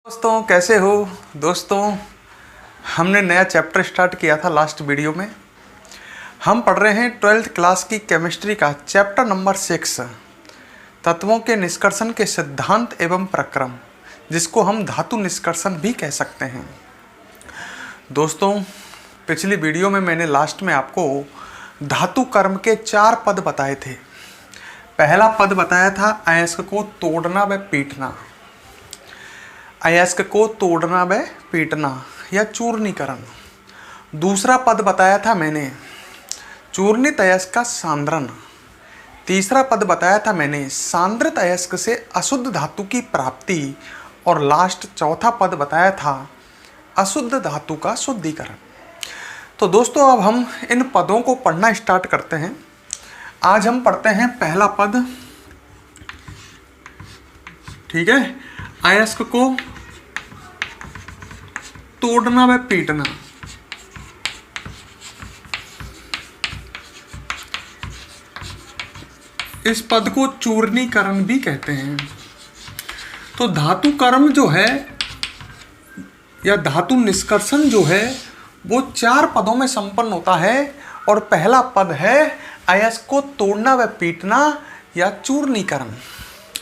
दोस्तों कैसे हो दोस्तों। हमने नया चैप्टर स्टार्ट किया था लास्ट वीडियो में। हम पढ़ रहे हैं 12th क्लास की केमिस्ट्री का चैप्टर नंबर 6 तत्वों के निष्कर्षण के सिद्धांत एवं प्रक्रम, जिसको हम धातु निष्कर्षण भी कह सकते हैं। दोस्तों पिछली वीडियो में मैंने लास्ट में आपको धातु कर्म के 4 पद बताए थे। पहला पद बताया था अयस्क को तोड़ना व पीटना, अयस्क को तोड़ना व पीटना या चूर्णीकरण। दूसरा पद बताया था मैंने चूर्णित अयस्क का सांद्रण। तीसरा पद बताया था मैंने सांद्रित अयस्क से अशुद्ध धातु की प्राप्ति। और लास्ट चौथा पद बताया था अशुद्ध धातु का शुद्धिकरण। तो दोस्तों अब हम इन पदों को पढ़ना स्टार्ट करते हैं। आज हम पढ़ते हैं पहला पद, ठीक है। अयस्क को तोड़ना व पीटना। इस पद को चूर्णीकरण भी कहते हैं। तो धातु कर्म जो है या धातु निष्कर्षण जो है वो 4 पदों में संपन्न होता है। और पहला पद है अयस्क को तोड़ना व पीटना या चूर्णीकरण।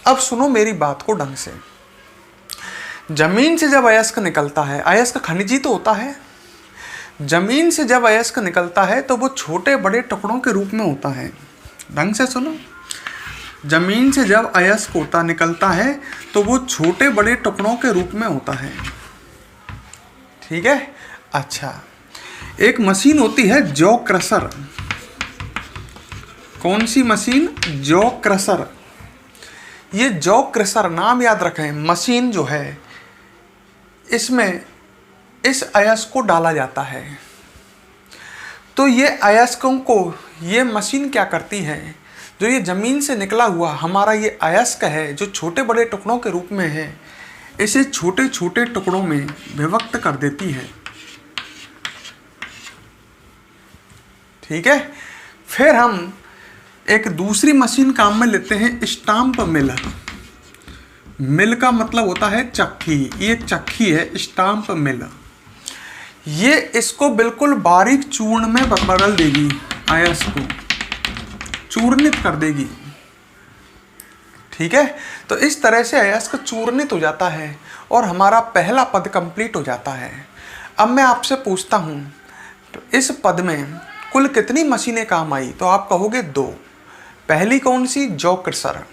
अब सुनो मेरी बात को ढंग से। जमीन से जब अयस्क निकलता है, अयस्क खनिजी तो होता है। जमीन से जब अयस्क निकलता है तो वो छोटे बड़े टुकड़ों के रूप में होता है। ढंग से सुनो, जमीन से जब अयस्क निकलता है तो वो छोटे बड़े टुकड़ों के रूप में होता है, ठीक है। अच्छा, एक मशीन होती है जॉ क्रशर। कौन सी मशीन? Jaw crusher. ये जॉ क्रशर, नाम याद रखें, मशीन जो है इसमें इस अयस्क को डाला जाता है। तो ये अयस्कों को ये मशीन क्या करती है, जो ये जमीन से निकला हुआ हमारा ये अयस्क है जो छोटे बड़े टुकड़ों के रूप में है, इसे छोटे छोटे टुकड़ों में विभक्त कर देती है, ठीक है। फिर हम एक दूसरी मशीन काम में लेते हैं, स्टाम्प मिल। मिल का मतलब होता है चक्की। ये चक्की है स्टाम्प मिल। ये इसको बिल्कुल बारीक चूर्ण में बदल देगी, अयस्क को चूर्णित कर देगी, ठीक है। तो इस तरह से अयस्क चूर्णित हो जाता है और हमारा पहला पद कंप्लीट हो जाता है। अब मैं आपसे पूछता हूं तो इस पद में कुल कितनी मशीनें काम आई? तो आप कहोगे 2। पहली कौन सी? Jaw crusher.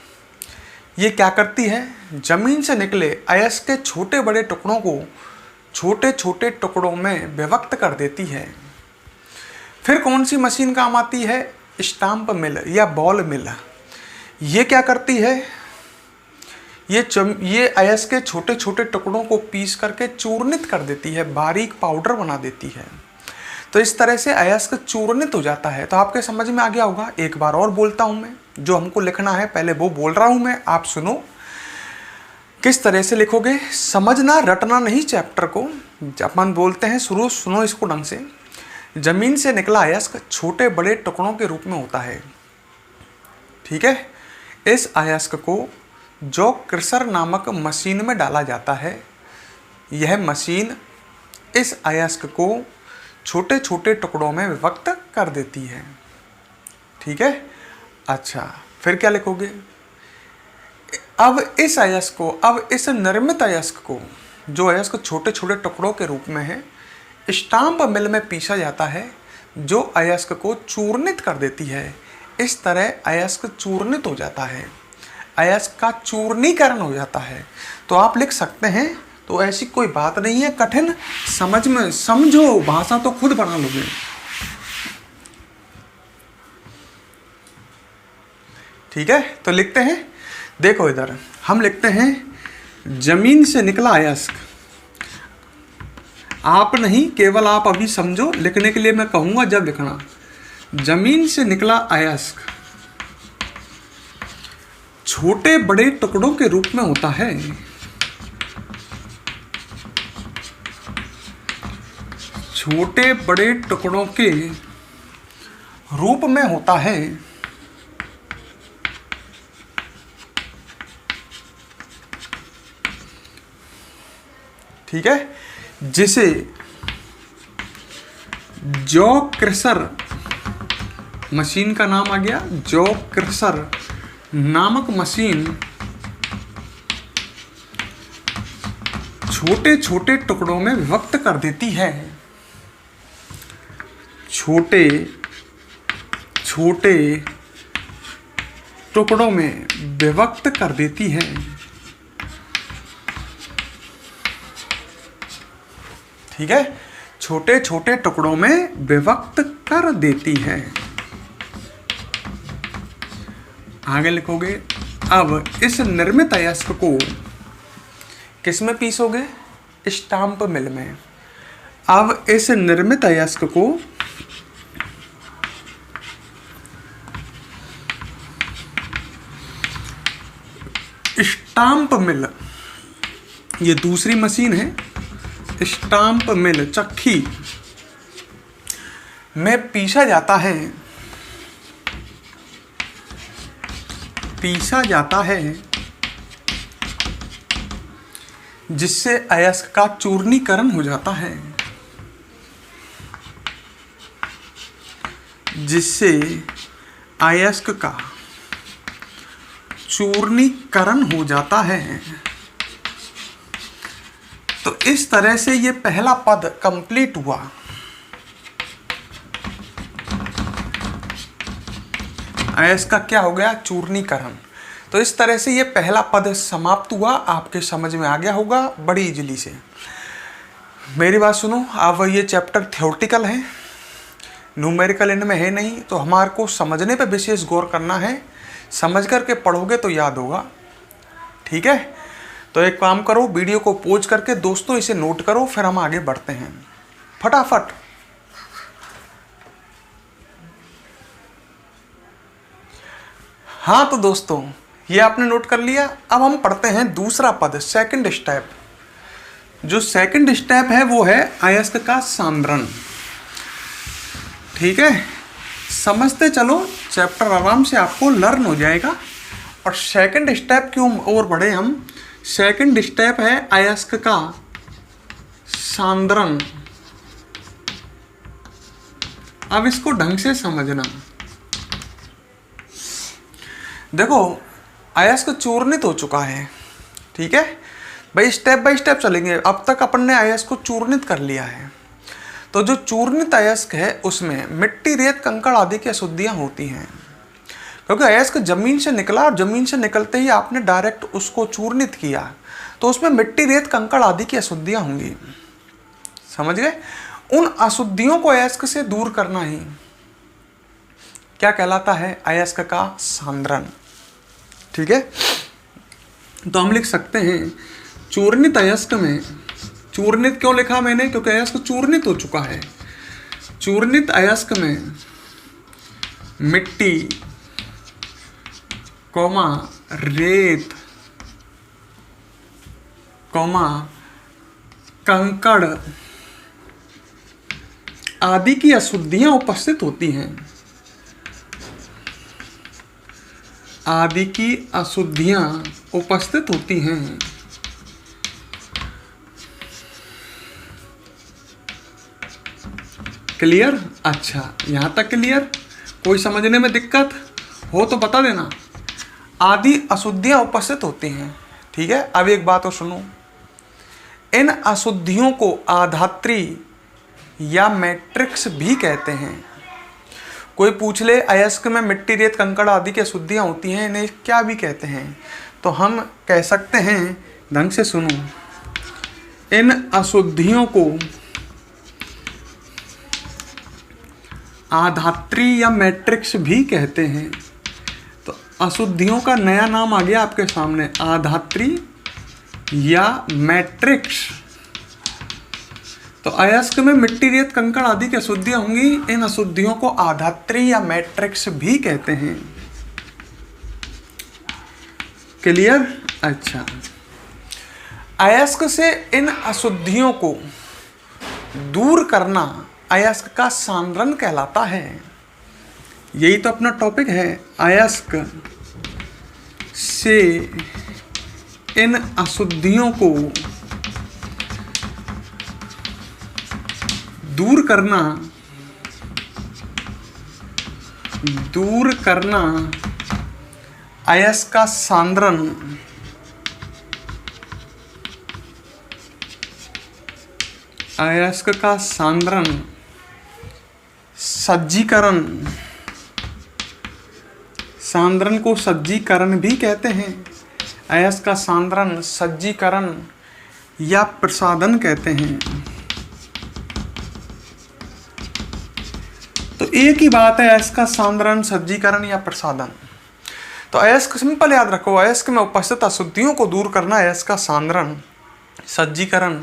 ये क्या करती है? जमीन से निकले अयस्क के छोटे बड़े टुकड़ों को छोटे छोटे टुकड़ों में विभक्त कर देती है। फिर कौन सी मशीन काम आती है? स्टाम्प मिल या बॉल मिल। ये क्या करती है? ये अयस्क के छोटे छोटे टुकड़ों को पीस करके चूर्णित कर देती है, बारीक पाउडर बना देती है। तो इस तरह से अयस्क चूर्णित हो जाता है। तो आपके समझ में आ गया होगा। एक बार और बोलता हूं मैं, जो हमको लिखना है पहले वो बोल रहा हूं मैं, आप सुनो किस तरह से लिखोगे। समझना, रटना नहीं चैप्टर को। अपन बोलते हैं शुरू, सुनो इसको ढंग से। जमीन से निकला अयस्क छोटे बड़े टुकड़ों के रूप में होता है, ठीक है। इस अयस्क को जॉ क्रशर नामक मशीन में डाला जाता है। यह मशीन इस अयस्क को छोटे छोटे टुकड़ों में विभक्त कर देती है, ठीक है। अच्छा, फिर क्या लिखोगे? अब इस निर्मित अयस्क को, जो अयस्क छोटे छोटे टुकड़ों के रूप में है, स्टाम्प मिल में पीसा जाता है, जो अयस्क को चूर्णित कर देती है। इस तरह अयस्क चूर्णित हो जाता है, अयस्क का चूर्णीकरण हो जाता है। तो आप लिख सकते हैं। तो ऐसी कोई बात नहीं है कठिन, समझ में समझो, भाषा तो खुद बना लोगे, ठीक है। तो लिखते हैं, देखो इधर हम लिखते हैं जमीन से निकला अयस्क। आप नहीं, केवल आप अभी समझो, लिखने के लिए मैं कहूंगा जब लिखना। जमीन से निकला अयस्क छोटे बड़े टुकड़ों के रूप में होता है। छोटे बड़े टुकड़ों के रूप में होता है। ठीक है, जिसे जॉ क्रशर मशीन का नाम आ गया, जॉ क्रशर नामक मशीन छोटे छोटे टुकड़ों में विभक्त कर देती है, छोटे छोटे टुकड़ों में विभक्त कर देती है। ठीक है, छोटे छोटे टुकड़ों में विभक्त कर देती है। आगे लिखोगे, अब इस निर्मित अयस्क को किस में पीसोगे? स्टाम्प मिल में। अब इस निर्मित अयस्क को स्टाम्प मिल, ये दूसरी मशीन है, स्टाम्प मिल चक्की में पीसा जाता है, पीसा जाता है, जिससे अयस्क का चूर्णीकरण हो जाता है, जिससे अयस्क का चूर्णीकरण हो जाता है। तो इस तरह से ये पहला पद कंप्लीट हुआ। अयस्क का क्या हो गया? चूर्णीकरण। तो इस तरह से ये पहला पद समाप्त हुआ। आपके समझ में आ गया होगा बड़ी इजीली से। मेरी बात सुनो, अब ये चैप्टर थ्योरेटिकल है, न्यूमेरिकल इनमें है नहीं, तो हमारे को समझने पे विशेष गौर करना है। समझ करके पढ़ोगे तो याद होगा। ठीक है, तो एक काम करो, वीडियो को पॉज करके दोस्तों इसे नोट करो, फिर हम आगे बढ़ते हैं फटाफट। हाँ तो दोस्तों, ये आपने नोट कर लिया। अब हम पढ़ते हैं दूसरा पद, सेकंड स्टेप। जो सेकंड स्टेप है वो है अयस्क का सांद्रण। ठीक है, समझते चलो, चैप्टर आराम से आपको लर्न हो जाएगा। और सेकंड स्टेप क्यों और बढ़े हम, सेकंड स्टेप है अयस्क का सांद्रण। अब इसको ढंग से समझना। देखो, अयस्क चूर्णित हो चुका है। ठीक है भाई, स्टेप बाय स्टेप चलेंगे। अब तक अपन ने अयस्क को चूर्णित कर लिया है। तो जो चूर्णित अयस्क है उसमें मिट्टी, रेत, कंकड़ आदि की अशुद्धियां होती हैं। क्योंकि अयस्क जमीन से निकला और जमीन से निकलते ही आपने डायरेक्ट उसको चूर्णित किया, तो उसमें मिट्टी, रेत, कंकड़ आदि की अशुद्धियां होंगी। समझ गए? उन अशुद्धियों को अयस्क से दूर करना ही क्या कहलाता है? अयस्क का सांद्रण। ठीक है, तो हम लिख सकते हैं चूर्णित अयस्क में, चूर्णित क्यों लिखा मैंने? क्योंकि अयस्क चूर्णित हो चुका है। चूर्णित अयस्क में मिट्टी, कौमा रेत, कौमा कंकड़ आदि की अशुद्धियां उपस्थित होती हैं। आदि की अशुद्धियां उपस्थित होती हैं। क्लियर? अच्छा, यहां तक क्लियर? कोई समझने में दिक्कत हो तो बता देना। आदि अशुद्धियां उपस्थित होती हैं। ठीक है, अब एक बात और सुनो, इन अशुद्धियों को आधात्री या मैट्रिक्स भी कहते हैं। कोई पूछ ले अयस्क में मिट्टी, रेत, कंकड़ आदि की अशुद्धियां होती हैं, इन्हें क्या भी कहते हैं? तो हम कह सकते हैं, ढंग से सुनो, इन अशुद्धियों को आधात्री या मैट्रिक्स भी कहते हैं। तो अशुद्धियों का नया नाम आ गया आपके सामने, आधात्री या मैट्रिक्स। तो अयस्क में मिट्टी, रेत, कंकड़ आदि की अशुद्धियां होंगी। इन अशुद्धियों को आधात्री या मैट्रिक्स भी कहते हैं। क्लियर? अच्छा, अयस्क से इन अशुद्धियों को दूर करना अयस्क का सांद्रण कहलाता है। यही तो अपना टॉपिक है, अयस्क से इन अशुद्धियों को दूर करना अयस्क का सांद्रण, अयस्क का सांद्रण, सज्जीकरण, सांद्रण को सज्जीकरण भी कहते हैं, अयस्क का सांद्रण, सज्जीकरण या प्रसादन कहते हैं। तो एक ही बात है, अयस्क का सांद्रण, सज्जीकरण या प्रसादन। तो अयस्क सिंपल याद रखो, अयस्क में उपस्थित अशुद्धियों को दूर करना अयस्क का सांद्रण, सज्जीकरण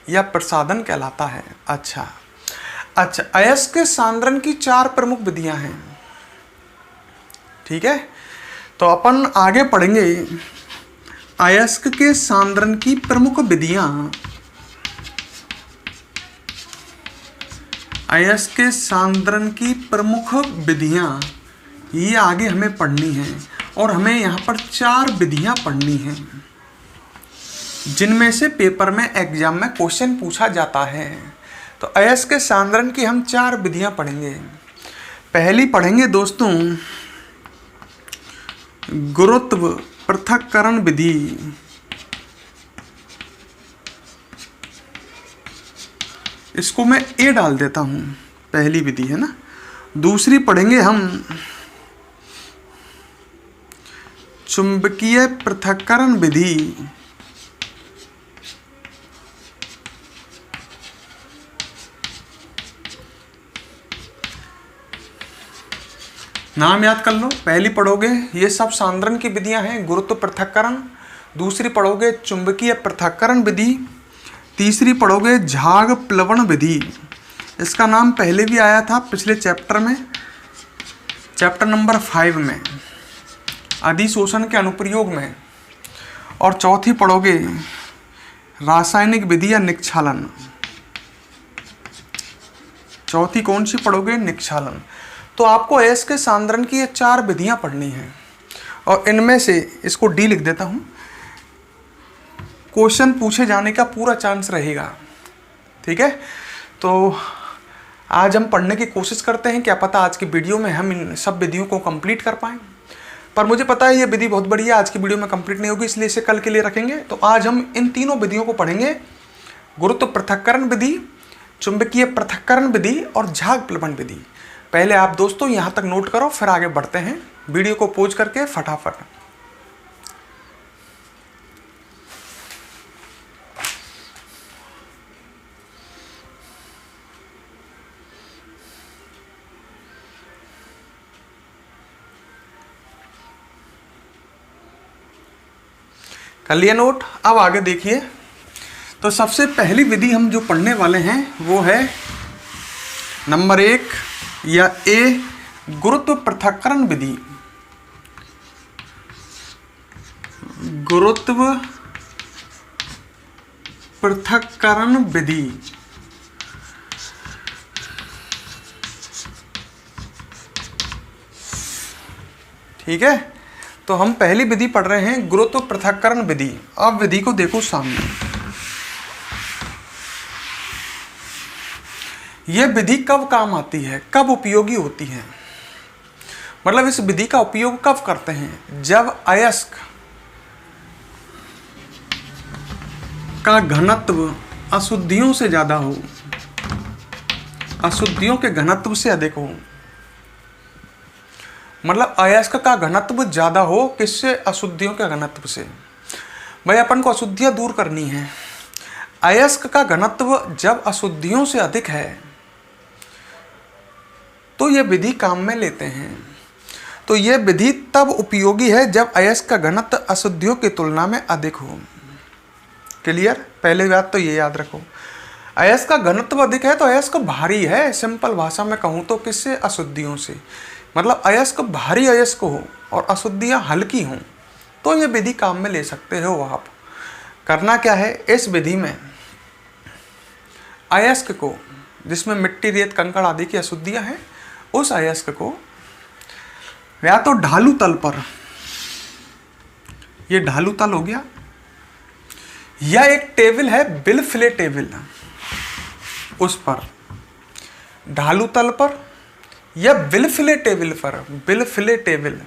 या प्रसादन कहलाता है। अच्छा, अयस्क के सांद्रण की 4 प्रमुख विधियां हैं। ठीक है, तो अपन आगे पढ़ेंगे अयस्क के सांद्रण की प्रमुख विधियां। अयस्क के सांद्रण की प्रमुख विधियां ये आगे हमें पढ़नी है, और हमें यहाँ पर 4 विधियां पढ़नी हैं, जिनमें से पेपर में एग्जाम में क्वेश्चन पूछा जाता है। तो अयस्क के सांद्रण की हम 4 विधियां पढ़ेंगे। पहली पढ़ेंगे दोस्तों गुरुत्व पृथक्करण विधि। इसको मैं ए डाल देता हूं, पहली विधि है ना। दूसरी पढ़ेंगे हम चुंबकीय पृथक्करण विधि। नाम याद कर लो, पहली पढ़ोगे ये सब सांद्रण की विधियां हैं, गुरुत्व पृथक्करण। दूसरी पढ़ोगे चुंबकीय पृथक्करण विधि। तीसरी पढ़ोगे झाग प्लवण विधि। इसका नाम पहले भी आया था पिछले चैप्टर में, चैप्टर नंबर 5 में, अधिशोषण के अनुप्रयोग में। और चौथी पढ़ोगे रासायनिक विधि या निक्षालन। चौथी कौन सी पढ़ोगे? निक्षालन। तो आपको अयस्क के सांद्रण की ये 4 विधियां पढ़नी हैं, और इनमें से इसको डी लिख देता हूं, क्वेश्चन पूछे जाने का पूरा चांस रहेगा। ठीक है, तो आज हम पढ़ने की कोशिश करते हैं, क्या पता आज की वीडियो में हम इन सब विधियों को कंप्लीट कर पाएं। पर मुझे पता है ये विधि बहुत बड़ी है, आज की वीडियो में कंप्लीट नहीं होगी, इसलिए इसे कल के लिए रखेंगे। तो आज हम इन तीनों विधियों को पढ़ेंगे, गुरुत्व पृथक्करण विधि, चुंबकीय पृथक्करण विधि और झाग प्लवण विधि। पहले आप दोस्तों यहाँ तक नोट करो, फिर आगे बढ़ते हैं, वीडियो को पॉज करके फटाफट। कर लिया नोट? अब आगे देखिए। तो सबसे पहली विधि हम जो पढ़ने वाले हैं वो है नंबर 1 या ए, गुरुत्व पृथक्करण विधि। गुरुत्व पृथक्करण विधि। ठीक है, तो हम पहली विधि पढ़ रहे हैं गुरुत्व पृथक्करण विधि। अब विधि को देखो सामने। यह विधि कब काम आती है, कब उपयोगी होती है, मतलब इस विधि का उपयोग कब करते हैं? जब अयस्क का घनत्व अशुद्धियों से ज्यादा हो, अशुद्धियों के घनत्व से अधिक हो। मतलब अयस्क का घनत्व ज्यादा हो, किससे? अशुद्धियों के घनत्व से। भाई अपन को अशुद्धियां दूर करनी है, अयस्क का घनत्व जब अशुद्धियों से अधिक है तो यह विधि काम में लेते हैं। तो यह विधि तब उपयोगी है जब अयस्क का घनत्व अशुद्धियों की तुलना में अधिक हो। क्लियर? पहले बात तो ये याद रखो, अयस्क का घनत्व अधिक है तो अयस्क भारी है। सिंपल भाषा में कहूँ तो किससे? अशुद्धियों से। मतलब अयस्क भारी अयस्क हो और अशुद्धियाँ हल्की हों तो ये विधि काम में ले सकते हो आप। करना क्या है, इस विधि में अयस्क को, जिसमें मिट्टी, रेत, कंकड़ आदि की अशुद्धियाँ हैं, उस अयस्क को या तो ढालू तल पर, ये ढालू तल हो गया, या एक टेबल है बिलफिले टेबल, उस पर ढालू तल पर या बिलफिले टेबल पर। बिलफिले टेबल,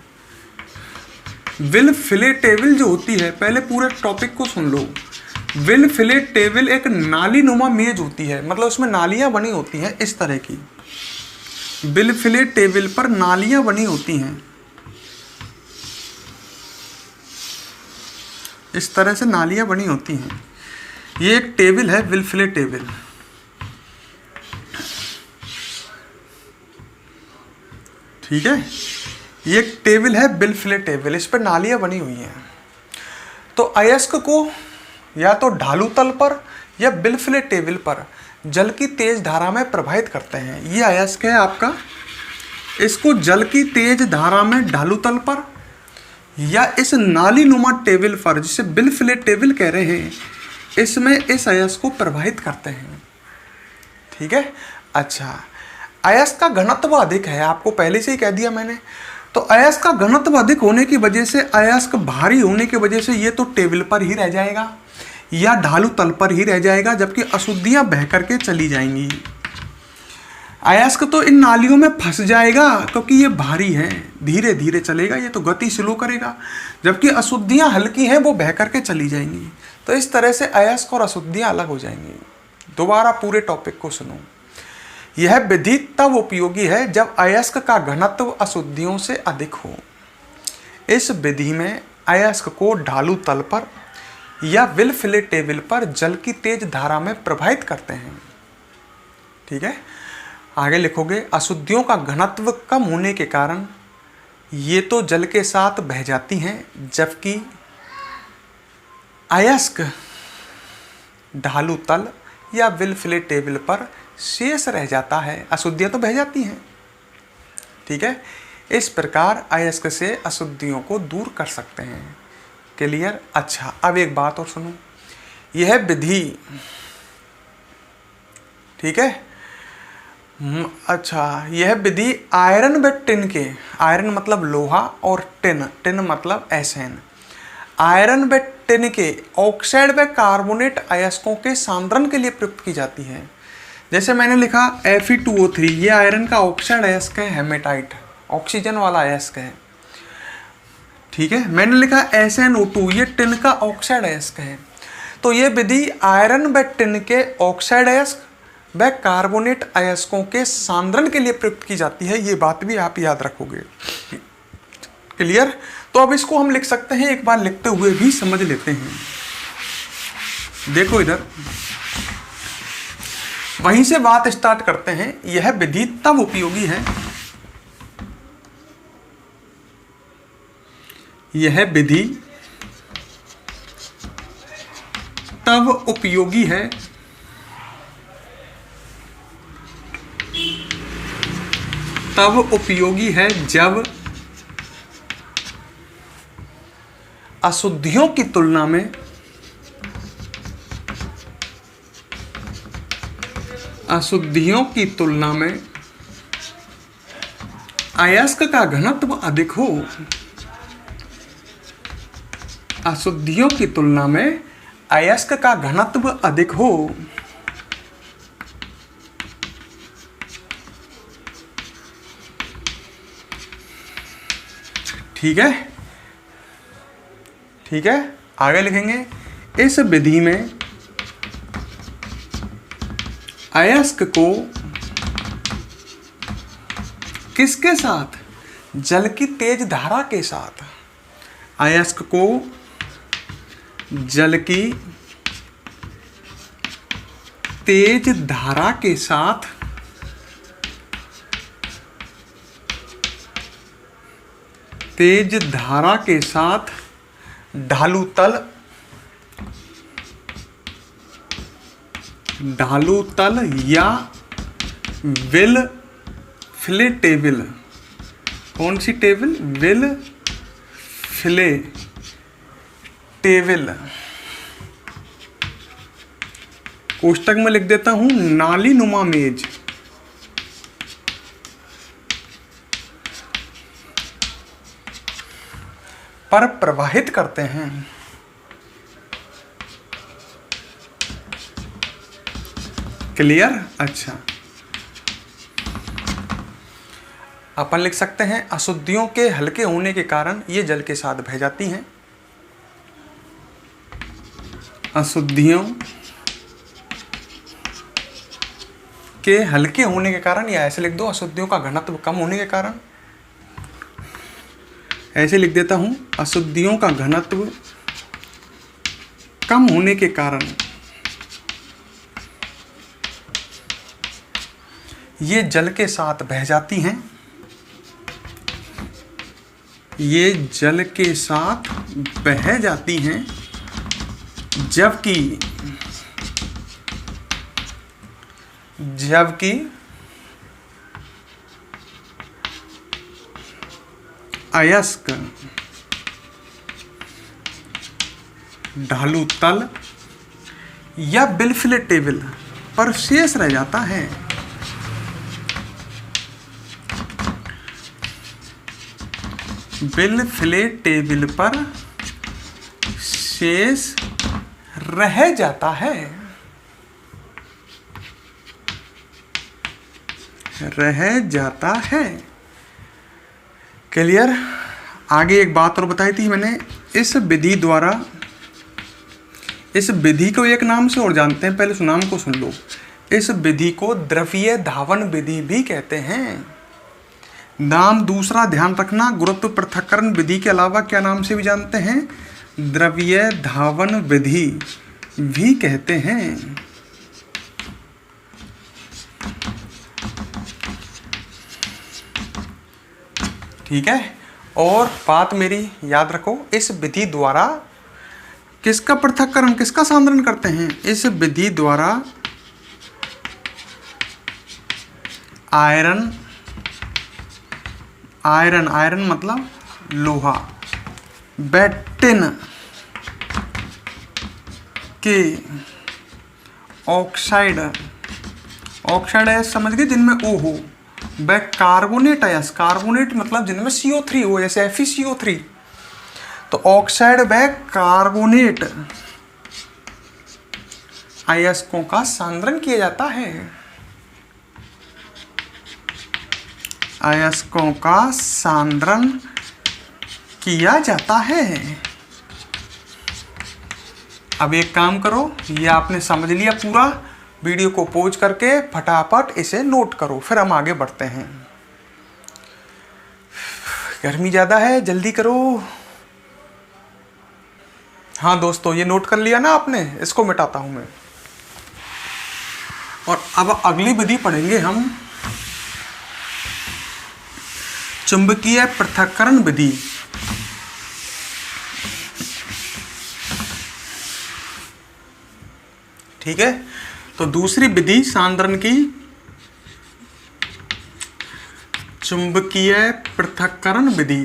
बिलफिले टेबल जो होती है, पहले पूरे टॉपिक को सुन लो। बिलफिले टेबल एक नाली नुमा मेज होती है, मतलब उसमें नालियां बनी होती हैं इस तरह की। बिलफिले टेबल पर नालियां बनी होती हैं, इस तरह से नालियां बनी होती हैं। ये एक टेबल है, बिलफिले टेबल। ठीक है, ये एक टेबल है बिलफिले टेबल, इस पर नालियां बनी हुई हैं। तो अयस्क को या तो ढालू तल पर या बिलफिले टेबल पर जल की तेज धारा में प्रवाहित करते हैं। ये अयस्क है आपका, इसको जल की तेज धारा में ढालू तल पर या इस नाली नुमा टेबल पर, जिसे बिलफिले टेबल कह रहे हैं, इसमें इस अयस्क को प्रवाहित करते हैं। ठीक है। अच्छा, अयस्क का घनत्व अधिक है, आपको पहले से ही कह दिया मैंने। तो अयस्क का घनत्व अधिक होने की वजह से, अयस्क भारी होने की वजह से ये तो टेबल पर ही रह जाएगा या ढालू तल पर ही रह जाएगा, जबकि अशुद्धियां बह करके चली जाएंगी। अयस्क तो इन नालियों में फंस जाएगा क्योंकि ये भारी है, धीरे धीरे चलेगा, ये तो गति स्लो करेगा, जबकि अशुद्धियां हल्की हैं, वो बह करके चली जाएंगी। तो इस तरह से अयस्क और अशुद्धियां अलग हो जाएंगी। दोबारा पूरे टॉपिक को सुनो। यह विधि तब उपयोगी है जब अयस्क का घनत्व अशुद्धियों से अधिक हो। इस विधि में अयस्क को ढालू तल पर या बिलफिले टेबल पर जल की तेज धारा में प्रवाहित करते हैं। ठीक है, आगे लिखोगे, अशुद्धियों का घनत्व कम होने के कारण ये तो जल के साथ बह जाती हैं, जबकि अयस्क ढालू तल या बिलफिले टेबल पर शेष रह जाता है, अशुद्धियां तो बह जाती हैं। ठीक है, इस प्रकार अयस्क से अशुद्धियों को दूर कर सकते हैं। क्लियर। अच्छा, अब एक बात और सुनो, यह विधि, ठीक है, अच्छा, यह विधि आयरन व टिन के, आयरन मतलब लोहा और टिन, टिन मतलब एसएन, आयरन व टिन के ऑक्साइड व कार्बोनेट अयस्कों के सांद्रण के लिए प्रयुक्त की जाती है। जैसे मैंने लिखा Fe2O3, ये आयरन का ऑक्साइड अयस्क है, हेमेटाइट, ऑक्सीजन वाला अयस्क है। ठीक है, मैंने लिखा SnO2, ये टिन का ऑक्साइड अयस्क है। तो ये विधि आयरन व टिन के ऑक्साइड अयस्क व कार्बोनेट अयस्कों के सांद्रण के लिए प्रयुक्त की जाती है। ये बात भी आप याद रखोगे। क्लियर। तो अब इसको हम लिख सकते हैं, एक बार लिखते हुए भी समझ लेते हैं। देखो इधर, वहीं से बात स्टार्ट करते हैं। यह विधि तब उपयोगी है, यह विधि तब उपयोगी है जब अशुद्धियों की तुलना में अयस्क का घनत्व अधिक हो। अशुद्धियों की तुलना में अयस्क का घनत्व अधिक हो। ठीक है, ठीक है, आगे लिखेंगे, इस विधि में अयस्क को किसके साथ? जल की तेज धारा के साथ। अयस्क को जल की तेज धारा के साथ ढालू तल या बिलफिले टेबल, कौन सी टेबल? बिलफिले टेबल, कोष्टक में लिख देता हूं नाली नुमा मेज, पर प्रवाहित करते हैं। क्लियर। अच्छा, अपन लिख सकते हैं अशुद्धियों के हल्के होने के कारण ये जल के साथ बह जाती हैं। अशुद्धियों के हल्के होने के कारण, या ऐसे लिख दो अशुद्धियों का घनत्व कम होने के कारण, ऐसे लिख देता हूं अशुद्धियों का घनत्व कम होने के कारण ये जल के साथ बह जाती हैं। ये जल के साथ बह जाती हैं, जबकि अयस्क ढालू तल या बिलफिलेट टेबल पर शेष रह जाता है। बिलफिलेट टेबल पर शेष रह जाता है, रह जाता है। क्लियर। आगे एक बात और बताई थी मैंने, इस विधि द्वारा, इस विधि को एक नाम से और जानते हैं, पहले उस नाम को सुन लो। इस विधि को द्रव्य धावन विधि भी कहते हैं। नाम दूसरा ध्यान रखना, गुरुत्व पृथक्करण विधि के अलावा क्या नाम से भी जानते हैं? द्रव्य धावन विधि भी कहते हैं। ठीक है। और बात मेरी याद रखो, इस विधि द्वारा किसका पृथक्करण, किसका सांद्रण करते हैं? इस विधि द्वारा आयरन, आयरन आयरन मतलब लोहा, टिन के ऑक्साइड, ऑक्साइड है समझ गए, जिनमें O हो, व कार्बोनेट अयस्क, कार्बोनेट मतलब जिनमें CO3 हो, जैसे FeCO3, तो ऑक्साइड व कार्बोनेट अयस्कों का सांद्रण किया जाता है। अयस्कों का सांद्रण किया जाता है। अब एक काम करो, ये आपने समझ लिया पूरा, वीडियो को पॉज करके फटाफट इसे नोट करो, फिर हम आगे बढ़ते हैं। गर्मी ज़्यादा है, जल्दी करो। हाँ दोस्तों, ये नोट कर लिया ना आपने, इसको मिटाता हूं मैं। और अब अगली विधि पढ़ेंगे हम, चुंबकीय पृथक्करण विधि। ठीक है। तो दूसरी विधि सांद्रण की, चुंबकीय पृथक्करण विधि।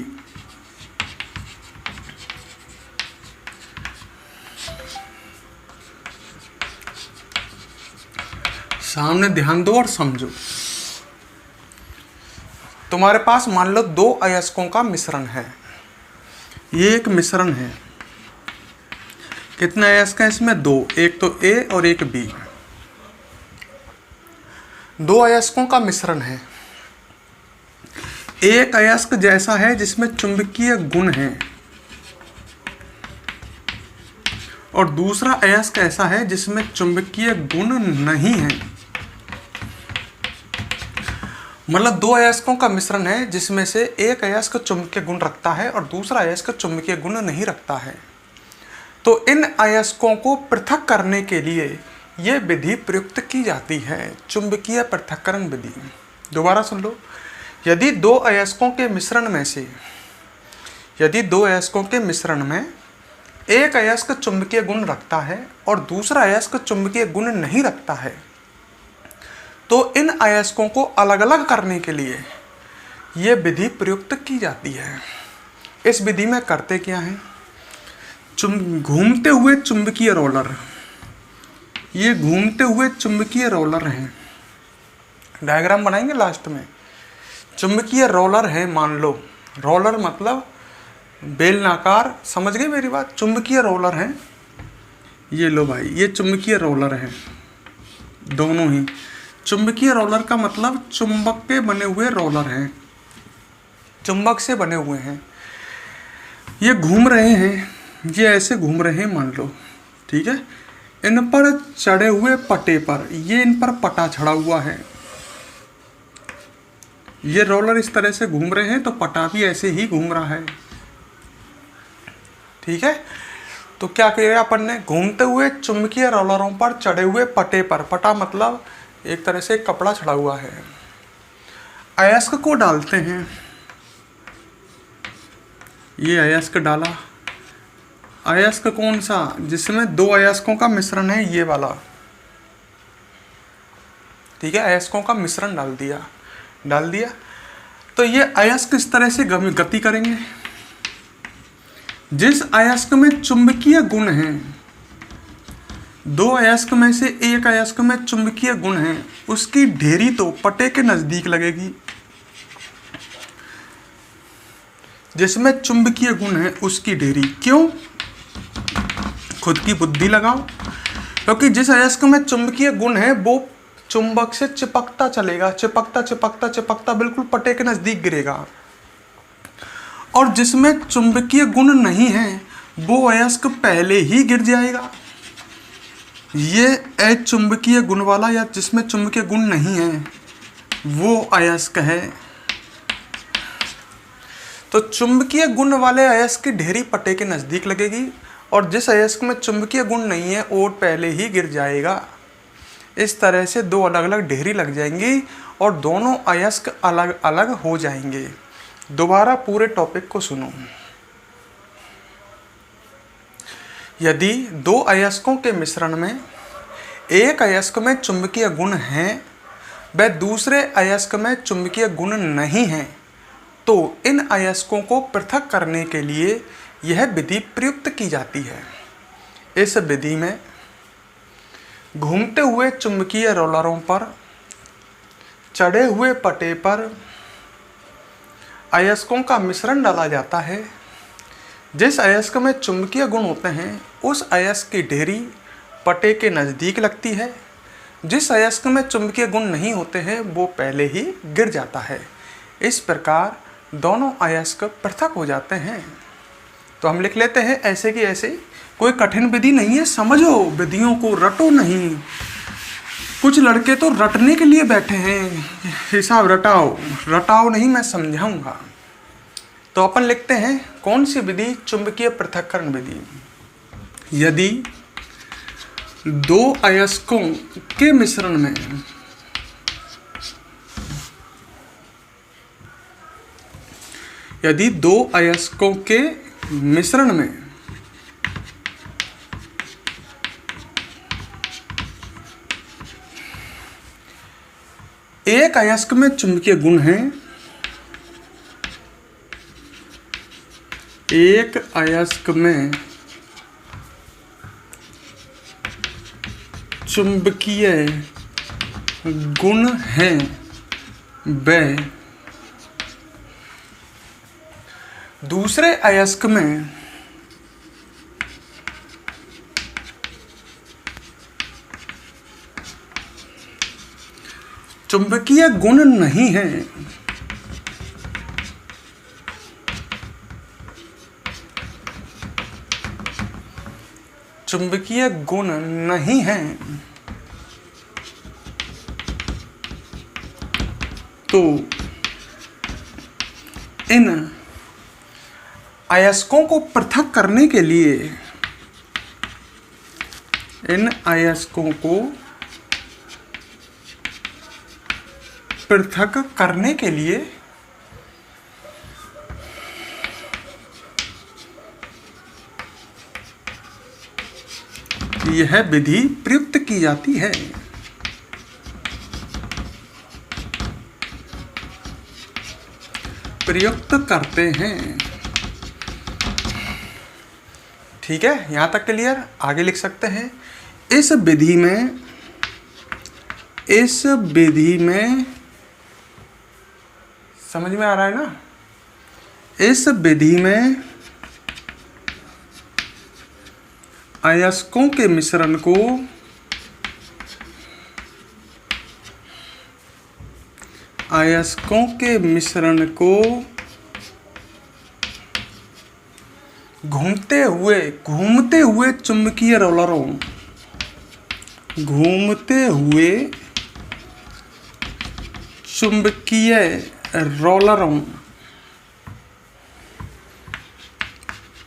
सामने ध्यान दो और समझो। तुम्हारे पास मान लो दो अयस्कों का मिश्रण है, ये एक मिश्रण है। कितने अयस्क हैं इसमें? दो, एक तो A और एक B। दो अयस्कों का मिश्रण है। एक अयस्क जैसा है जिसमें चुंबकीय गुण है, और दूसरा अयस्क ऐसा है जिसमें चुंबकीय गुण नहीं है। मतलब दो अयस्कों का मिश्रण है जिसमें से एक अयस्क चुंबकीय गुण रखता है और दूसरा अयस्क चुंबकीय गुण नहीं रखता है। तो इन अयस्कों को पृथक करने के लिए यह विधि प्रयुक्त की जाती है, चुंबकीय पृथक्करण विधि। दोबारा सुन लो, यदि दो अयस्कों के मिश्रण में से, यदि दो अयस्कों के मिश्रण में एक अयस्क चुंबकीय गुण रखता है और दूसरा अयस्क चुंबकीय गुण नहीं रखता है, तो इन अयस्कों को अलग अलग करने के लिए यह विधि प्रयुक्त की जाती है। इस विधि में करते क्या है? घूमते हुए चुंबकीय रोलर, ये घूमते हुए चुंबकीय रोलर हैं। डायग्राम बनाएंगे लास्ट में। चुंबकीय रोलर है, मान लो, रोलर मतलब बेलनाकार, समझ गए मेरी बात? चुंबकीय रोलर है, ये लो भाई, ये चुंबकीय रोलर है, दोनों ही। चुंबकीय रोलर का मतलब चुंबक के बने हुए रोलर हैं। चुंबक से बने हुए हैं। ये घूम रहे हैं, ये ऐसे घूम रहे हैं मान लो, ठीक है। इन पर चढ़े हुए पटे पर, ये इन पर पटा चढ़ा हुआ है। ये रोलर इस तरह से घूम रहे हैं तो पटा भी ऐसे ही घूम रहा है, ठीक है। तो क्या किया अपन ने, घूमते हुए चुंबकीय रोलरों पर चढ़े हुए पटे पर, पटा मतलब एक तरह से कपड़ा चढ़ा हुआ है, अयस्क को डालते हैं। ये अयस्क डाला। अयस्क कौन सा, जिसमें दो अयस्कों का मिश्रण है, ये वाला, ठीक है। अयस्कों का मिश्रण डाल दिया। तो ये अयस्क इस तरह से गति करेंगे। जिस अयस्क में चुंबकीय गुण है, दो अयस्क में से एक अयस्क में चुंबकीय गुण है, उसकी ढेरी तो पटे के नजदीक लगेगी। जिसमें चुंबकीय गुण है उसकी ढेरी, क्यों, खुद की बुद्धि लगाओ। क्योंकि जिस अयस्क में चुंबकीय गुण है वो चुंबक से चिपकता चलेगा, चिपकता बिल्कुल पटे के नजदीक गिरेगा। और जिसमें चुंबकीय गुण नहीं है वो अयस्क पहले ही गिर जाएगा। ये अचुंबकीय गुण वाला या जिसमें चुंबकीय गुण नहीं है वो अयस्क है। तो चुंबकीय गुण वाले अयस्क की ढेरी पटे के नजदीक लगेगी और जिस अयस्क में चुंबकीय गुण नहीं है वो पहले ही गिर जाएगा। इस तरह से दो अलग अलग ढेरी लग जाएंगी और दोनों अयस्क अलग अलग हो जाएंगे। दोबारा पूरे टॉपिक को सुनो। यदि दो अयस्कों के मिश्रण में एक अयस्क में चुंबकीय गुण हैं व दूसरे अयस्क में चुंबकीय गुण नहीं हैं, तो इन अयस्कों को पृथक करने के लिए यह विधि प्रयुक्त की जाती है। इस विधि में घूमते हुए चुंबकीय रोलरों पर चढ़े हुए पटे पर अयस्कों का मिश्रण डाला जाता है। जिस अयस्क में चुंबकीय गुण होते हैं उस अयस्क की ढेरी पटे के नज़दीक लगती है। जिस अयस्क में चुंबकीय गुण नहीं होते हैं वो पहले ही गिर जाता है। इस प्रकार दोनों अयस्क पृथक हो जाते हैं। तो हम लिख लेते हैं ऐसे कि ऐसे, कोई कठिन विधि नहीं है, समझो विधियों को, रटो नहीं। कुछ लड़के तो रटने के लिए बैठे हैं, हिसाब रटाओ नहीं, मैं समझाऊंगा। तो अपन लिखते हैं कौन सी विधि, चुंबकीय पृथक्करण विधि। यदि दो अयस्कों के मिश्रण में एक अयस्क में चुंबकीय गुण है, एक अयस्क में चुंबकीय गुण है व दूसरे अयस्क में चुंबकीय गुण नहीं है, चुंबकीय गुण नहीं है, तो इन अयस्कों को पृथक करने के लिए, इन अयस्कों को पृथक करने के लिए यह विधि प्रयुक्त की जाती है। प्रयुक्त करते हैं। ठीक है, यहां तक क्लियर। आगे लिख सकते हैं, इस विधि में समझ में आ रहा है ना, इस विधि में अयस्कों के मिश्रण को घूमते हुए चुंबकीय रोलरों, घूमते हुए चुंबकीय रोलरों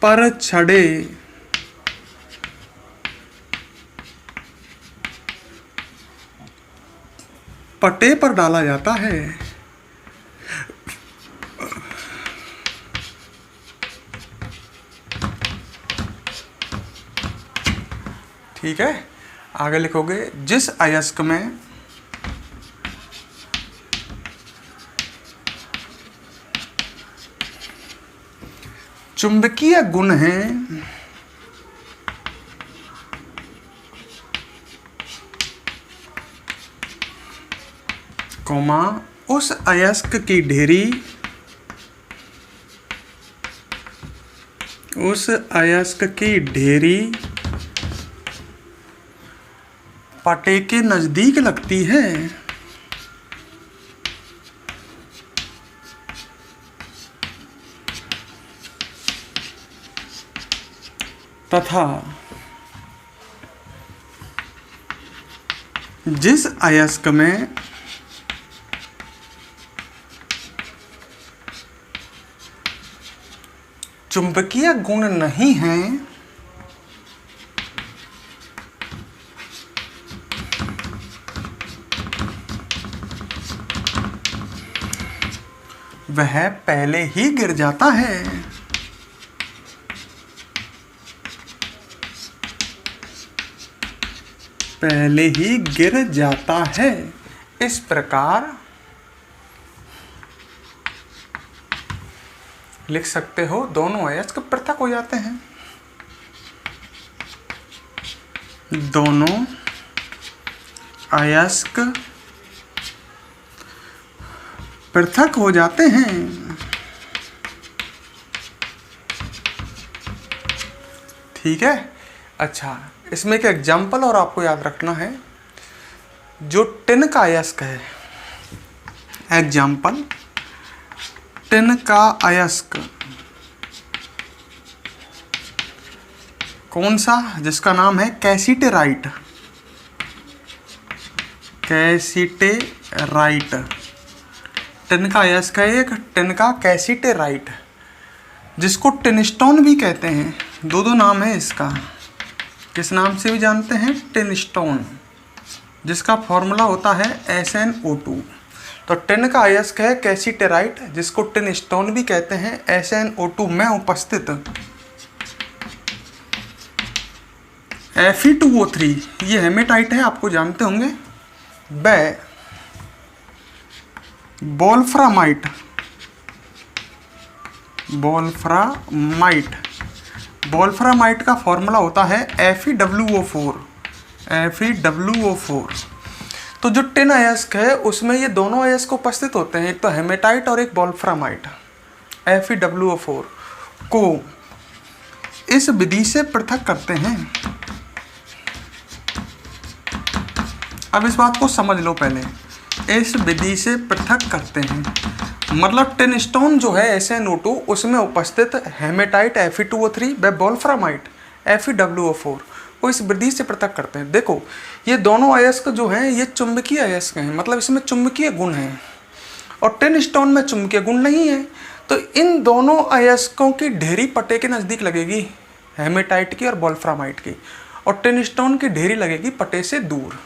पर छड़े पट्टे पर डाला जाता है। ठीक है, आगे लिखोगे जिस अयस्क में चुंबकीय गुण हैं, उस अयस्क की ढेरी, उस अयस्क की ढेरी पटे के नजदीक लगती है। तथा जिस अयस्क में चुंबकीय गुण नहीं हैं, वह पहले ही गिर जाता है। पहले ही गिर जाता है। इस प्रकार लिख सकते हो, दोनों अयस्क पृथक हो जाते हैं। दोनों अयस्क पृथक हो जाते हैं। ठीक है। अच्छा, इसमें एक एग्जाम्पल और आपको याद रखना है, जो टिन का अयस्क है, एग्जाम्पल टिन का अयस्क कौन सा, जिसका नाम है कैसीटेराइट। कैसीटेराइट टिन का अयस्क है एक, टिन का कैसीटेराइट, जिसको टिनस्टोन भी कहते हैं। दो नाम है इसका। किस नाम से भी जानते हैं? टिनस्टोन, जिसका फॉर्मूला होता है SnO2। तो टिन का अयस्क है कैसीटेराइट, जिसको टिनस्टोन भी कहते हैं। SnO2 में उपस्थित Fe2O3, ये हेमेटाइट है, आपको जानते होंगे। वोल्फ्रामाइट का फॉर्मूला होता है FeWO4। तो जो टिन अयस्क है उसमें ये दोनों अयस्क उपस्थित होते हैं, एक तो हेमेटाइट और एक वोल्फ्रामाइट। FeWO4 को इस विधि से पृथक करते हैं। अब इस बात को समझ लो पहले, इस विधि से पृथक करते हैं मतलब टिनस्टोन जो है SnO2, उसमें उपस्थित हेमेटाइट Fe2O3 व वोल्फ्रामाइट FeWO4 को इस विधि से पृथक करते हैं। देखो, ये दोनों अयस्क जो हैं ये चुंबकीय अयस्क हैं, मतलब इसमें चुंबकीय गुण हैं, और टिनस्टोन में चुंबकीय गुण नहीं है। तो इन दोनों अयस्कों की ढेरी पटे के नज़दीक लगेगी, हेमेटाइट की और वोल्फ्रामाइट की, और टिनस्टोन की ढेरी लगेगी पटे से दूर।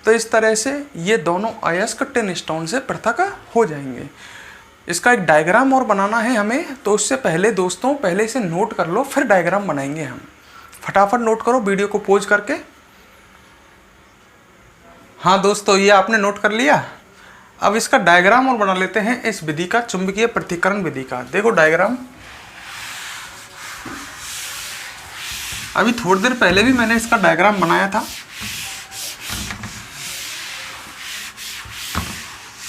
तो इस तरह से ये दोनों अयस्क टिनस्टोन से पृथक हो जाएंगे। इसका एक डायग्राम और बनाना है हमें, तो उससे पहले दोस्तों पहले इसे नोट कर लो, फिर डायग्राम बनाएंगे हम। फटाफट नोट करो वीडियो को पॉज करके। हाँ दोस्तों, ये आपने नोट कर लिया। अब इसका डायग्राम और बना लेते हैं इस विधि का, चुंबकीय पृथक्करण विधि का। देखो डायग्राम, अभी थोड़ी देर पहले भी मैंने इसका डायग्राम बनाया था,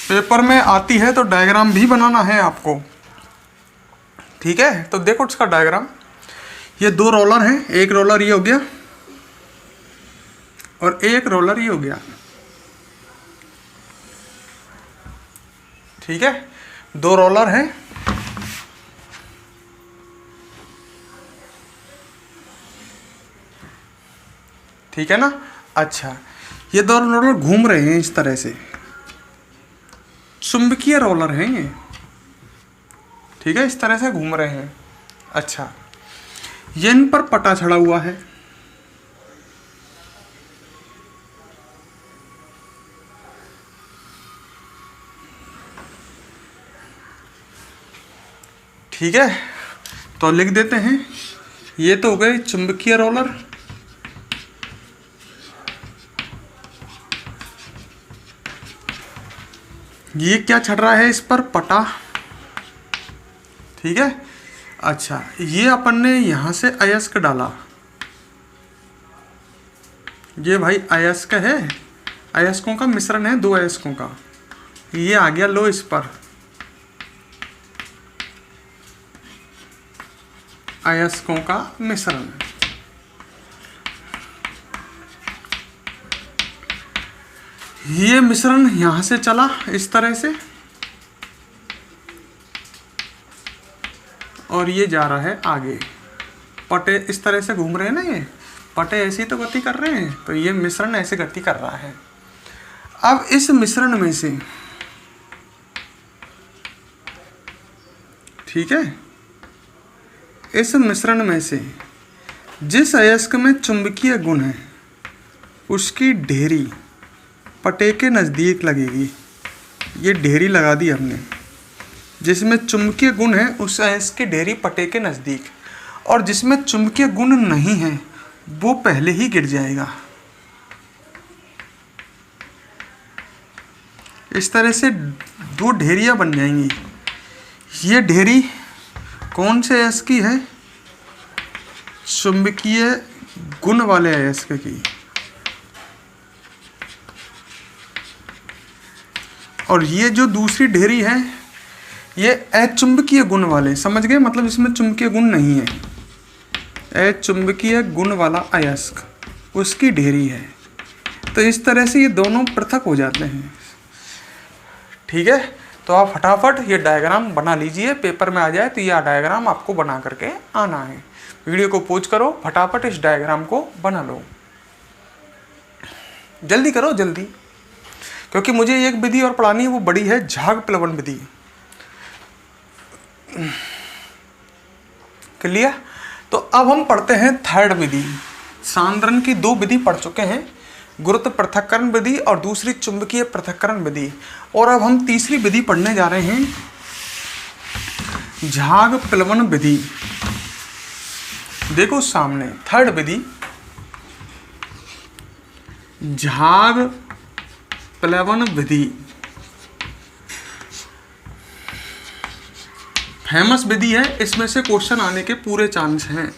पेपर में आती है तो डायग्राम भी बनाना है आपको। ठीक है, तो देखो इसका डायग्राम, ये दो रोलर हैं, एक रोलर ये हो गया और एक रोलर ये हो गया। ठीक है, दो रोलर हैं, ठीक है ना। अच्छा, ये दोनों रोलर घूम रहे हैं इस तरह से, चुंबकीय रोलर हैं ये, ठीक है, इस तरह से घूम रहे हैं। अच्छा, ये इन पर पटा चढ़ा हुआ है, ठीक है। तो लिख देते हैं, ये तो हो गए चुंबकीय रोलर, ये क्या चढ़ रहा है इस पर, पटा, ठीक है। अच्छा, ये अपन ने यहां से अयस्क डाला, ये भाई अयस्क है, अयस्कों का मिश्रण है, 2 अयस्कों का, ये आ गया लो इस पर, अयस्कों का मिश्रण। ये मिश्रण यहां से चला इस तरह से, और ये जा रहा है आगे, पटे इस तरह से घूम रहे हैं ना, ये पटे ऐसी तो गति कर रहे हैं, तो ये मिश्रण ऐसे गति कर रहा है। अब इस मिश्रण में से, ठीक है, इस मिश्रण में से जिस अयस्क में चुंबकीय गुण है उसकी ढेरी पटे के नज़दीक लगेगी। ये ढेरी लगा दी हमने, जिसमें चुंबकीय गुण है उस अयस्क की ढेरी पटे के नज़दीक, और जिसमें चुंबकीय गुण नहीं है वो पहले ही गिर जाएगा। इस तरह से 2 ढेरियाँ बन जाएंगी। ये ढेरी कौन से अयस्क की है, चुंबकीय गुण वाले अयस्क की, और ये जो दूसरी ढेरी है ये अचुंबकीय गुण वाले, समझ गए, मतलब इसमें चुंबकीय गुण नहीं है, अचुंबकीय गुण वाला अयस्क, उसकी ढेरी है। तो इस तरह से ये दोनों पृथक हो जाते हैं, ठीक है। तो आप फटाफट ये डायग्राम बना लीजिए, पेपर में आ जाए तो ये डायग्राम आपको बना करके आना है। वीडियो को पॉज करो, फटाफट इस डायग्राम को बना लो, जल्दी करो जल्दी, क्योंकि मुझे एक विधि और पढ़ानी है, वो बड़ी है झाग प्लवन विधि। क्लियर। तो अब हम पढ़ते हैं थर्ड विधि। सांद्रण की 2 विधि पढ़ चुके हैं, गुरुत्व पृथक्करण विधि और दूसरी चुंबकीय पृथक्करण विधि, और अब हम तीसरी विधि पढ़ने जा रहे हैं, झाग प्लवन विधि। देखो सामने थर्ड विधि, झाग प्लवन विधि, फेमस विधि है, इसमें से क्वेश्चन आने के पूरे चांस हैं।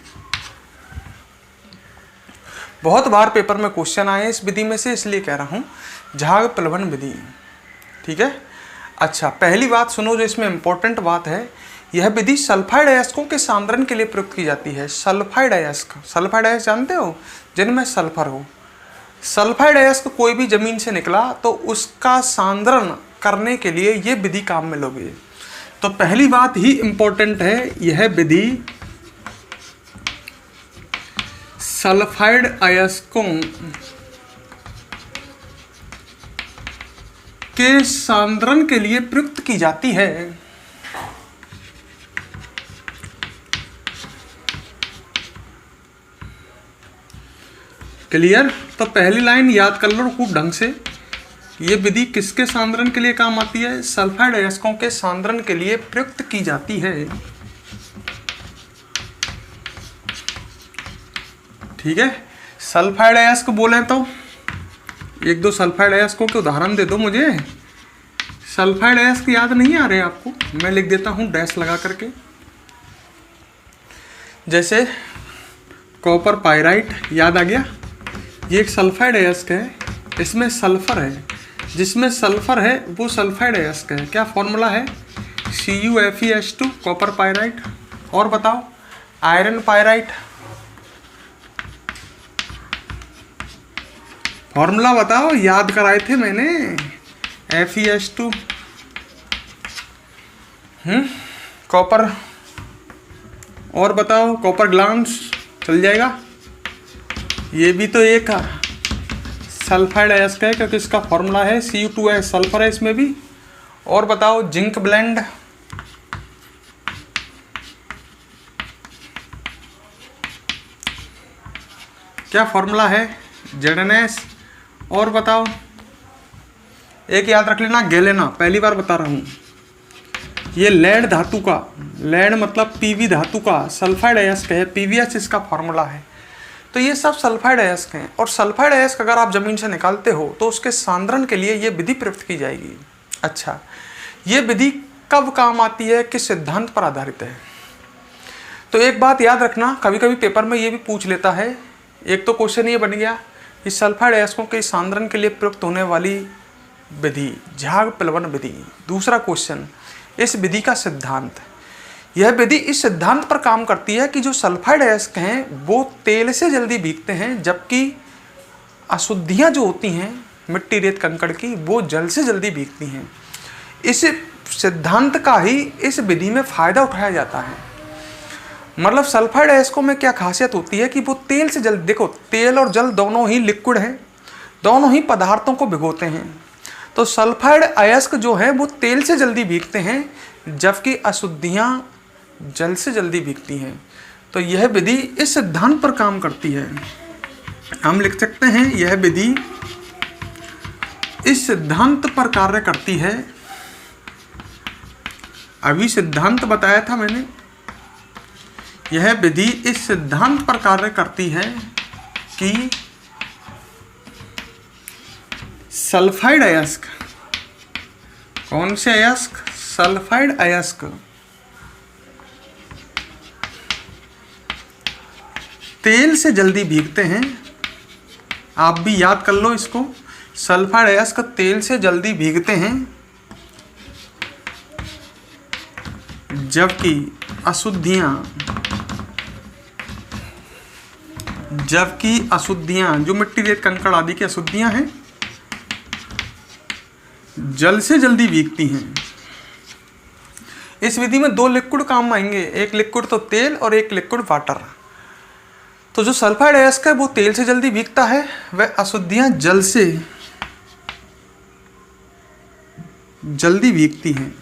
बहुत बार पेपर में क्वेश्चन आए इस विधि में से, इसलिए कह रहा हूं झाग प्लवन विधि, ठीक है। अच्छा, पहली बात सुनो जो इसमें इंपॉर्टेंट बात है, यह विधि सल्फाइड अयस्कों के सांद्रण के लिए प्रयुक्त की जाती है। सल्फाइड अयस्क, सल्फाइड अयस्क जानते हो, जिनमें सल्फर हो। सल्फाइड अयस्क कोई भी जमीन से निकला तो उसका सांद्रण करने के लिए ये विधि काम में लोगे। तो पहली बात ही इंपॉर्टेंट है, यह विधि सल्फाइड अयस्कों के सांद्रण के लिए प्रयुक्त की जाती है। क्लियर। तो पहली लाइन याद कर लो खूब ढंग से, ये विधि किसके सांद्रण के लिए काम आती है, सल्फाइड अयस्कों के सांद्रण के लिए प्रयुक्त की जाती है, ठीक है। सल्फाइड अयस्क बोले तो 1-2 सल्फाइड अयस्कों के उदाहरण दे दो मुझे। सल्फाइड अयस्क याद नहीं आ रहे आपको, मैं लिख देता हूं डैश लगा करके। जैसे कॉपर पाइराइट, याद आ गया, ये एक सल्फाइड अयस्क है, इसमें सल्फर है, जिसमें सल्फर है वो सल्फाइड अयस्क है। क्या फॉर्मूला है, CuFeS2 कॉपर पाइराइट। और बताओ आयरन पाइराइट, फॉर्मूला बताओ, याद कराए थे मैंने, FeS2 कॉपर। और बताओ कॉपर ग्लांस, चल जाएगा, ये भी तो एक सल्फाइड अयस्क है क्योंकि इसका फॉर्मूला है Cu2S, सल्फर है इसमें भी। और बताओ जिंक ब्लेंड, क्या फॉर्मूला है? Zns। और बताओ, एक याद रख लेना, गैलेना, पहली बार बता रहा हूँ, ये लेड धातु का, लेड मतलब पीवी धातु का सल्फाइड अयस्क है, PVS इसका फॉर्मूला है। तो ये सब सल्फाइड अयस्क हैं। और सल्फाइड अयस्क अगर आप जमीन से निकालते हो तो उसके सांद्रण के लिए ये विधि प्रयुक्त की जाएगी। अच्छा, ये विधि कब काम आती है, किस सिद्धांत पर आधारित है? तो एक बात याद रखना, कभी कभी पेपर में ये भी पूछ लेता है, एक तो क्वेश्चन ये बन गया कि सल्फाइड अयस्कों के सांद्रण के लिए प्रयुक्त होने वाली विधि झाग प्लवन विधि। दूसरा क्वेश्चन, इस विधि का सिद्धांत। यह विधि इस सिद्धांत पर काम करती है कि जो सल्फाइड अयस्क हैं वो तेल से जल्दी भीगते हैं, जबकि अशुद्धियां जो होती हैं मिट्टी रेत कंकड़ की, वो जल से जल्दी भीगती हैं। इस सिद्धांत का ही इस विधि में फायदा उठाया जाता है। मतलब सल्फाइड अयस्कों में क्या खासियत होती है कि वो तेल से जल्दी, देखो तेल और जल दोनों ही लिक्विड हैं, दोनों ही पदार्थों को भिगोते हैं। तो सल्फाइड अयस्क जो है वो तेल से जल्दी भीगते हैं, जबकि अशुद्धियां जल से जल्दी भीगती हैं। तो यह विधि इस सिद्धांत पर काम करती है। हम लिख सकते हैं यह विधि इस सिद्धांत पर कार्य करती है। अभी सिद्धांत बताया था मैंने, यह विधि इस सिद्धांत पर कार्य करती है कि सल्फाइड अयस्क, कौन से अयस्क? सल्फाइड अयस्क तेल से जल्दी भीगते हैं। आप भी याद कर लो इसको, सल्फाइड अयस्क तेल से जल्दी भीगते हैं, जबकि अशुद्धियां जो मिट्टी रेत कंकड़ आदि की अशुद्धियां हैं जल से जल्दी भीगती हैं। इस विधि में दो लिक्विड काम आएंगे, एक लिक्विड तो तेल और एक लिक्विड वाटर। तो जो सल्फाइड अयस्क है वो तेल से जल्दी भीगता है, वह अशुद्धियां जल से जल्दी भीगती हैं।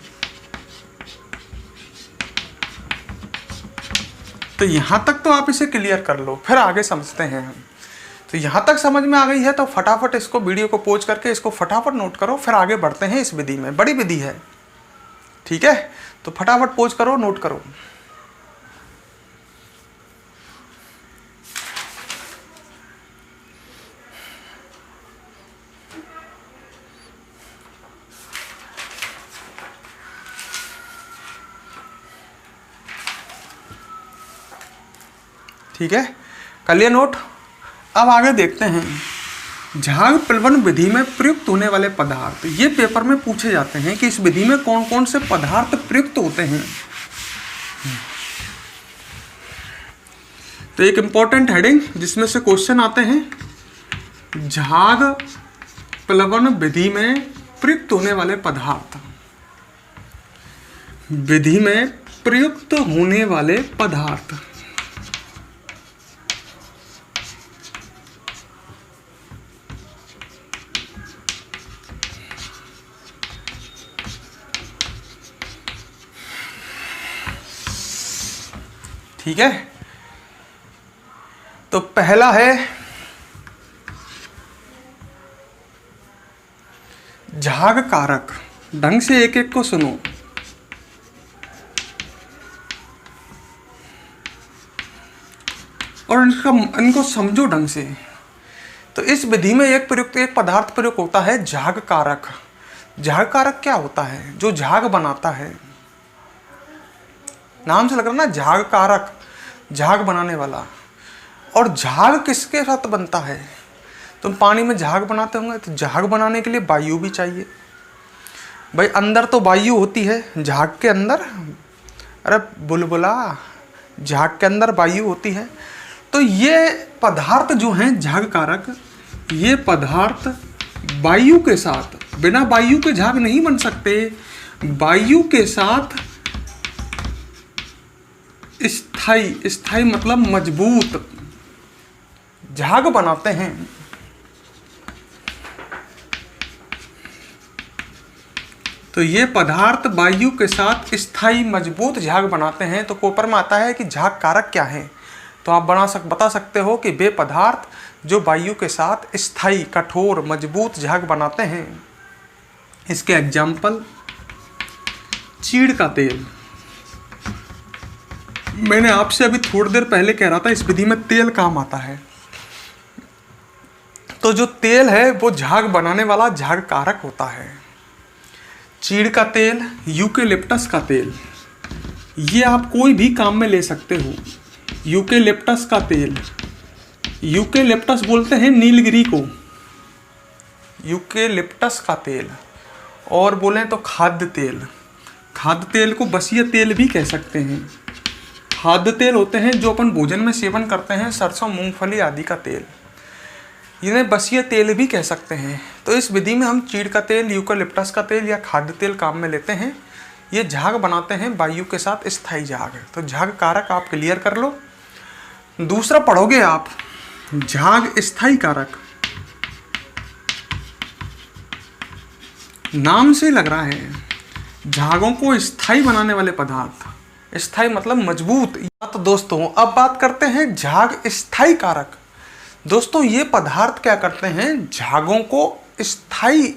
तो यहां तक तो आप इसे क्लियर कर लो, फिर आगे समझते हैं हम। तो यहां तक समझ में आ गई है तो फटाफट इसको, वीडियो को पॉज करके इसको फटाफट नोट करो, फिर आगे बढ़ते हैं इस विधि में। बड़ी विधि है, ठीक है? तो फटाफट पॉज करो, नोट करो। ठीक है, कर लिया नोट? अब आगे देखते हैं झाग प्लवन विधि में प्रयुक्त होने वाले पदार्थ। ये पेपर में पूछे जाते हैं कि इस विधि में कौन कौन से पदार्थ प्रयुक्त होते हैं। तो एक इंपॉर्टेंट हेडिंग जिसमें से क्वेश्चन आते हैं, झाग प्लवन विधि में प्रयुक्त होने वाले पदार्थ। विधि में प्रयुक्त होने वाले पदार्थ। ठीक है, तो पहला है झाग कारक। ढंग से एक एक को सुनो। और इनको समझो ढंग से। तो इस विधि में एक पदार्थ प्रयुक्त होता है झाग कारक। झाग कारक क्या होता है? जो झाग बनाता है। नाम से लग रहा ना, झाग कारक, झाग बनाने वाला। और झाग किसके साथ बनता है? तुम पानी में झाग बनाते होंगे, तो झाग बनाने के लिए वायु भी चाहिए भाई। अंदर तो वायु होती है झाग के अंदर, अरे बुलबुला, झाग के अंदर वायु होती है। तो ये पदार्थ जो हैं झाग कारक, ये पदार्थ वायु के साथ, बिना वायु के झाग नहीं बन सकते। वायु के साथ स्थायी, स्थायी मतलब मजबूत, झाग बनाते हैं। तो ये पदार्थ वायु के साथ स्थायी मजबूत झाग बनाते हैं। तो पेपर में आता है कि झाग कारक क्या है, तो आप बता सकते हो कि वे पदार्थ जो वायु के साथ स्थायी कठोर मजबूत झाग बनाते हैं। इसके एग्जाम्पल चीड़ का तेल। मैंने आपसे अभी थोड़ी देर पहले कह रहा था इस विधि में तेल काम आता है। तो जो तेल है वो झाग बनाने वाला झाग कारक होता है। चीड़ का तेल, यूकेलिप्टस का तेल, ये आप कोई भी काम में ले सकते हो। यूकेलिप्टस का तेल, यूकेलिप्टस बोलते हैं नीलगिरी को, यूकेलिप्टस का तेल। और बोलें तो खाद्य तेल, खाद्य तेल को बसीय तेल भी कह सकते हैं। खाद्य तेल होते हैं जो अपन भोजन में सेवन करते हैं, सरसों मूंगफली आदि का तेल, इन्हें बसीय तेल भी कह सकते हैं। तो इस विधि में हम चीड़ का तेल, यूकेलिप्टस का तेल या खाद्य तेल काम में लेते हैं। ये झाग बनाते हैं वायु के साथ स्थायी झाग। तो झाग कारक आप क्लियर कर लो। दूसरा पढ़ोगे आप झाग स्थायी कारक। नाम से लग रहा है झागों को स्थायी बनाने वाले पदार्थ। स्थायी मतलब मजबूत। तो दोस्तों अब बात करते हैं झाग स्थायी कारक। दोस्तों ये पदार्थ क्या करते हैं, झागों को स्थायी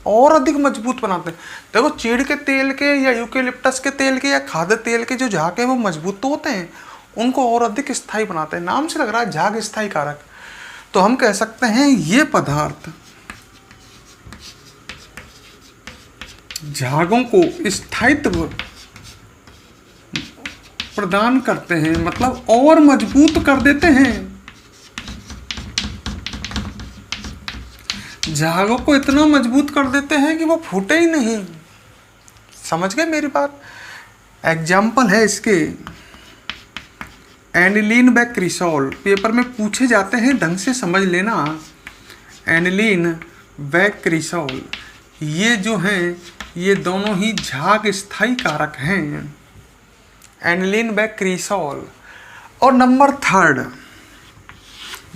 और अधिक मजबूत बनाते हैं। देखो चीड़ के तेल के या यूकेलिप्टस के तेल के या खाद्य तेल के जो झाग हैं वो मजबूत तो होते हैं, उनको और अधिक स्थायी बनाते हैं। नाम से लग रहा है झाग स्थायी कारक। तो हम कह सकते हैं ये पदार्थ झागों को स्थायित्व प्रदान करते हैं, मतलब और मजबूत कर देते हैं। झागों को इतना मजबूत कर देते हैं कि वो फूटे ही नहीं। समझ गए मेरी बात। एग्जाम्पल है इसके एनिलीन व क्रिसॉल। पेपर में पूछे जाते हैं, ढंग से समझ लेना। एनिलीन व क्रिसॉल ये जो हैं ये दोनों ही झाग स्थायी कारक हैं। एनिलीन व क्रिसॉल। और नंबर थर्ड,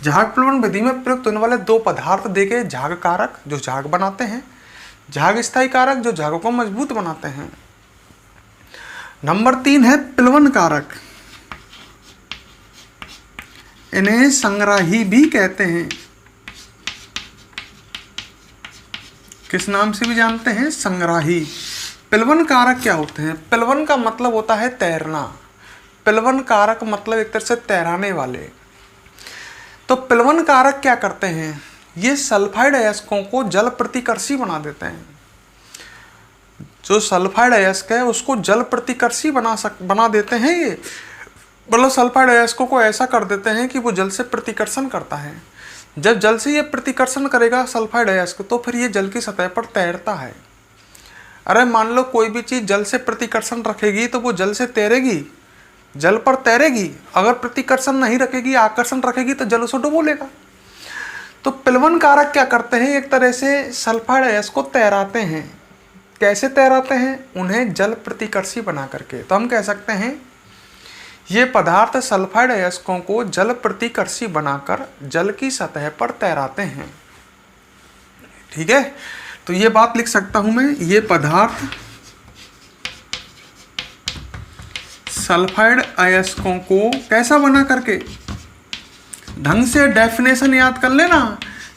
झाग प्लवन विधि में प्रयुक्त होने वाले दो पदार्थ देखे, झाग कारक जो झाग बनाते हैं, झाग स्थायी कारक जो झागों को मजबूत बनाते हैं। नंबर 3 है प्लवन कारक। इन्हें संग्राही भी कहते हैं। किस नाम से भी जानते हैं, संग्राही। प्लवन कारक क्या होते हैं, प्लवन का मतलब होता है तैरना। प्लवन कारक मतलब एक तरह से तैराने वाले। तो प्लवन कारक क्या करते हैं, ये सल्फाइड अयस्कों को जल प्रतिकर्षी बना देते हैं। जो सल्फाइड अयस्क है उसको जल प्रतिकर्षी बना देते हैं। ये मतलब सल्फाइड अयस्कों को ऐसा कर देते हैं कि वो जल से प्रतिकर्षण करता है। जब जल से ये प्रतिकर्षण करेगा सल्फाइड अयस्क, तो फिर ये जल की सतह पर तैरता है। अरे मान लो कोई भी चीज़ जल से प्रतिकर्षण रखेगी तो वो जल से तैरेगी, जल पर तैरेगी। अगर प्रतिकर्षण नहीं रखेगी, आकर्षण रखेगी, तो जल उसे डुबो लेगा। तो प्लवन कारक क्या करते हैं, एक तरह से सल्फाइड अयस्क को तैराते हैं। कैसे तैराते हैं, उन्हें जल प्रतिकर्षी बना करके। तो हम कह सकते हैं ये पदार्थ सल्फाइड अयस्कों को जल प्रतिकर्षी बनाकर जल की सतह पर तैराते हैं। ठीक है, तो ये बात लिख सकता हूं मैं, ये पदार्थ सल्फाइड अयस्कों को कैसा बना करके, ढंग से डेफिनेशन याद कर लेना।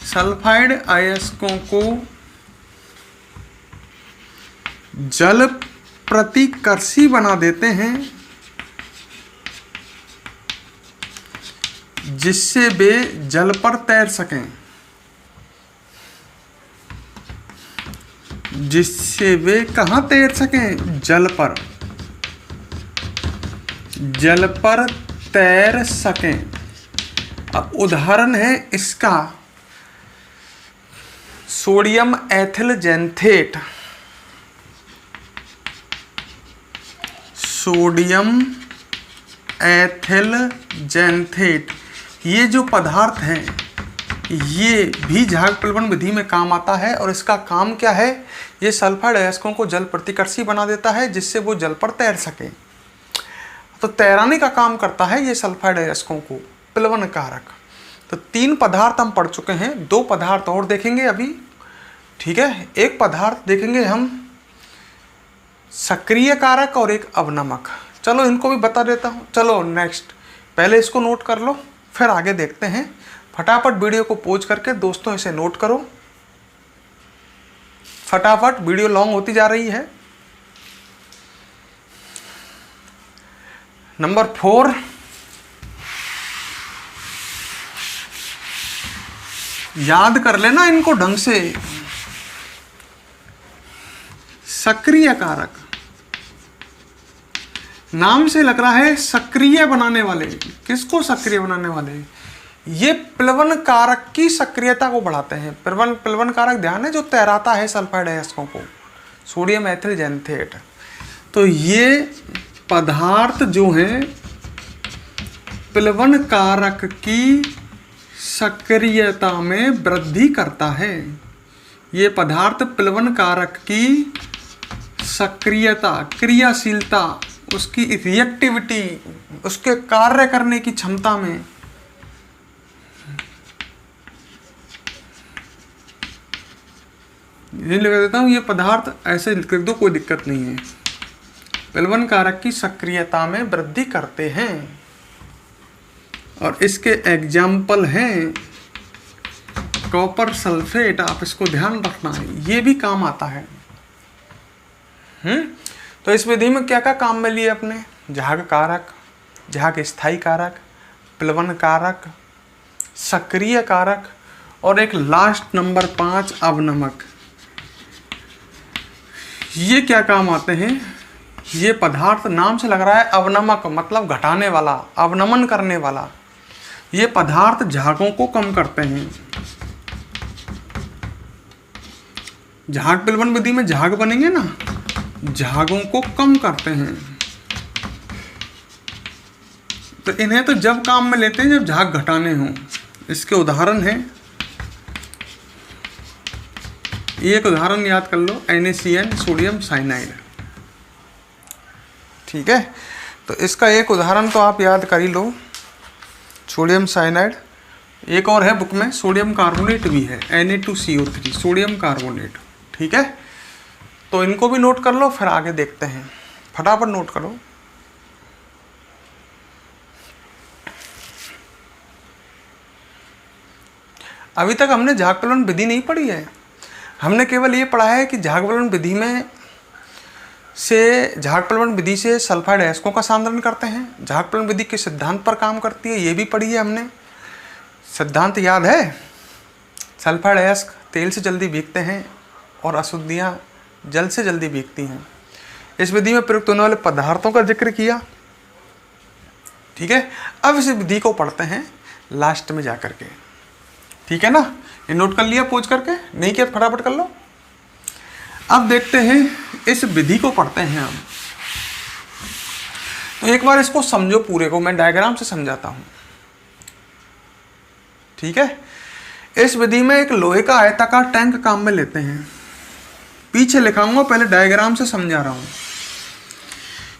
सल्फाइड अयस्कों को जल प्रतिकर्षी बना देते हैं जिससे वे जल पर तैर सकें, जिससे वे कहां तैर सकें, जल पर, जल पर तैर सकें। अब उदाहरण है इसका सोडियम एथिल जेंथेट। सोडियम एथिल जेंथेट ये जो पदार्थ है ये भी झाग प्लवन विधि में काम आता है। और इसका काम क्या है, ये सल्फाइड अयस्कों को जल प्रतिकर्षी बना देता है जिससे वो जल पर तैर सके। तो तैराने का काम करता है ये सल्फाइड अयस्कों को, प्लवन कारक। तो 3 पदार्थ हम पढ़ चुके हैं, 2 पदार्थ और देखेंगे अभी। ठीक है, एक पदार्थ देखेंगे हम सक्रिय कारक और एक अवनमक। चलो इनको भी बता देता हूँ। चलो नेक्स्ट, पहले इसको नोट कर लो, फिर आगे देखते हैं। फटाफट वीडियो को पॉज करके दोस्तों इसे नोट करो, फटाफट, वीडियो लॉन्ग होती जा रही है। नंबर 4, याद कर लेना इनको ढंग से। सक्रिय कारक, नाम से लग रहा है सक्रिय बनाने वाले। किसको सक्रिय बनाने वाले? ये प्लवन कारक की सक्रियता को बढ़ाते हैं। प्लवन कारक ध्यान है, जो तैराता है सल्फाइड अयस्कों को, सोडियम एथिल जेंथेट। तो ये पदार्थ जो है प्लवन कारक की सक्रियता में वृद्धि करता है। ये पदार्थ प्लवन कारक की सक्रियता, क्रियाशीलता, उसकी रिएक्टिविटी, उसके कार्य करने की क्षमता में ये लिख देता हूँ। ये पदार्थ ऐसे लिख दो, कोई दिक्कत नहीं है। प्लवन कारक की सक्रियता में वृद्धि करते हैं और इसके एग्जाम्पल हैं कॉपर सल्फेट। आप इसको ध्यान रखना है, ये भी काम आता है। तो इस विधि में क्या क्या काम में लिए अपने? झाग कारक, झाग स्थायी कारक, प्लवन कारक, सक्रिय कारक और एक लास्ट नंबर 5 अवनमक। ये क्या काम आते हैं? ये पदार्थ नाम से लग रहा है अवनमक, मतलब घटाने वाला, अवनमन करने वाला। ये पदार्थ झागों को कम करते हैं। झाग प्लवन विधि में झाग बनेंगे ना, झागों को कम करते हैं। तो इन्हें तो जब काम में लेते हैं जब झाग घटाने हों। इसके उदाहरण हैं, एक उदाहरण याद कर लो, NaCN सोडियम साइनाइड। ठीक है, तो इसका एक उदाहरण तो आप याद कर ही लो, सोडियम साइनाइड। एक और है बुक में, सोडियम कार्बोनेट भी है, Na2CO3 सोडियम कार्बोनेट। ठीक है, तो इनको भी नोट कर लो, फिर आगे देखते हैं। फटाफट नोट करो। अभी तक हमने झाग प्लवन विधि नहीं पढ़ी है, हमने केवल ये पढ़ा है कि झाग प्लवन विधि में से झाग प्लवन विधि से सल्फाइड अयस्कों का सांद्रण करते हैं। झाग प्लवन विधि के सिद्धांत पर काम करती है, ये भी पढ़ी है हमने। सिद्धांत याद है? सल्फाइड अयस्क तेल से जल्दी भीगते हैं और अशुद्धियाँ जल से जल्दी भीगती हैं। इस विधि में प्रयुक्त होने वाले पदार्थों का जिक्र किया। ठीक है, अब इस विधि को पढ़ते हैं लास्ट में जाकर के। ठीक है ना, ये नोट कर लिया पॉज करके? नहीं किया फटाफट कर लो। अब देखते हैं इस विधि को पढ़ते हैं हम। तो एक बार इसको समझो पूरे को, मैं डायग्राम से समझाता हूं। ठीक है, इस विधि में एक लोहे का आयताकार टैंक काम में लेते हैं। पीछे लिखाऊंगा, पहले डायग्राम से समझा रहा हूं।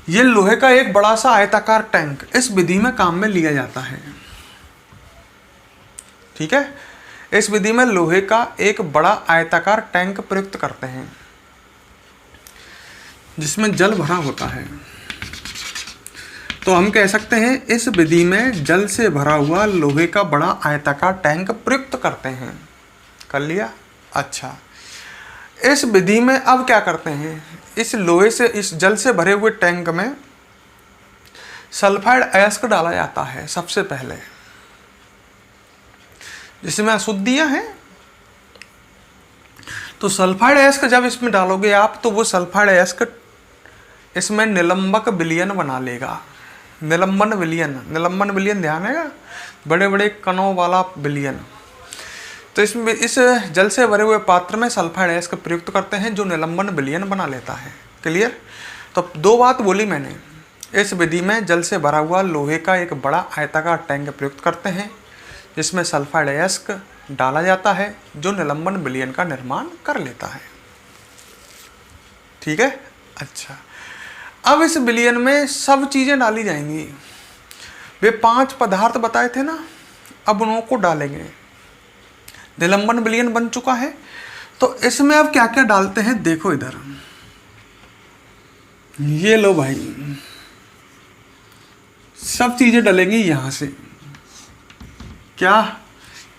ये लोहे का एक बड़ा सा आयताकार टैंक इस विधि में काम में लिया जाता है। ठीक है, इस विधि में लोहे का एक बड़ा आयताकार टैंक प्रयुक्त करते हैं जिसमें जल भरा होता है। तो हम कह सकते हैं इस विधि में जल से भरा हुआ लोहे का बड़ा आयताकार टैंक प्रयुक्त करते हैं। कर लिया? अच्छा, इस विधि में अब क्या करते हैं? इस लोहे से, इस जल से भरे हुए टैंक में सल्फाइड अयस्क डाला जाता है सबसे पहले, जिसमें अशुद्धियां हैं। तो सल्फाइड अयस्क जब इसमें डालोगे आप, तो वो सल्फाइड अयस्क इसमें निलंबक विलयन बना लेगा। निलंबन विलयन ध्यान है, बड़े बड़े कणों वाला विलयन। तो इसमें इस जल से भरे हुए पात्र में सल्फाइड अयस्क प्रयुक्त करते हैं जो निलंबन विलयन बना लेता है। क्लियर? तो 2 बात बोली मैंने। इस विधि में जल से भरा हुआ लोहे का एक बड़ा आयताकार टैंक प्रयुक्त करते हैं जिसमें सल्फाइड अयस्क डाला जाता है जो निलंबन विलयन का निर्माण कर लेता है। ठीक है? अच्छा, अब इस विलयन में सब चीज़ें डाली जाएंगी। वे 5 पदार्थ बताए थे ना, अब उनको डालेंगे। निलंबन विलयन बन चुका है। तो इसमें अब क्या क्या डालते हैं देखो इधर, ये लो भाई, सब चीजें डलेंगी यहां से। क्या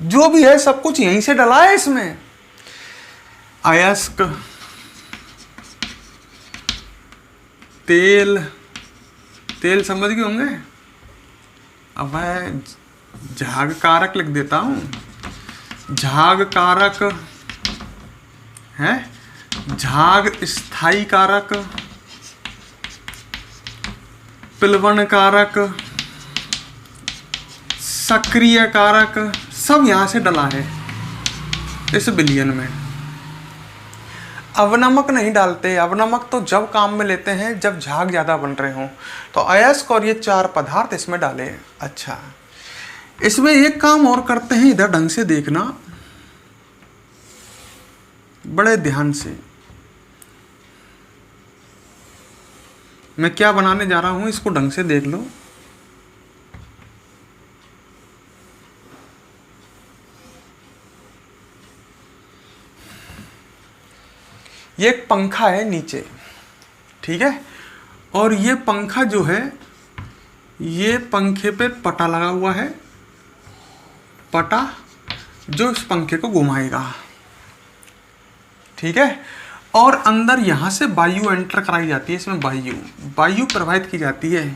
जो भी है सब कुछ यहीं से डला है इसमें। अयस्क, तेल, तेल समझ गए होंगे। अब मैं झाग कारक लिख देता हूं। झाग कारक है, झाग स्थायी कारक, प्लवन कारक, सक्रिय कारक, सब यहां से डला है इस विलयन में। अवनमक नहीं डालते। अवनमक तो जब काम में लेते हैं जब झाग ज्यादा बन रहे हों। तो अयस्क और ये 4 पदार्थ इसमें डाले। अच्छा, इसमें एक काम और करते हैं, इधर ढंग से देखना बड़े ध्यान से। मैं क्या बनाने जा रहा हूं इसको ढंग से देख लो। ये एक पंखा है नीचे, ठीक है, और ये पंखा जो है ये पंखे पे पटा लगा हुआ है, पटा जो इस पंखे को घुमाएगा, ठीक है। और अंदर यहां से वायु एंटर कराई जाती है, इसमें वायु प्रवाहित की जाती है।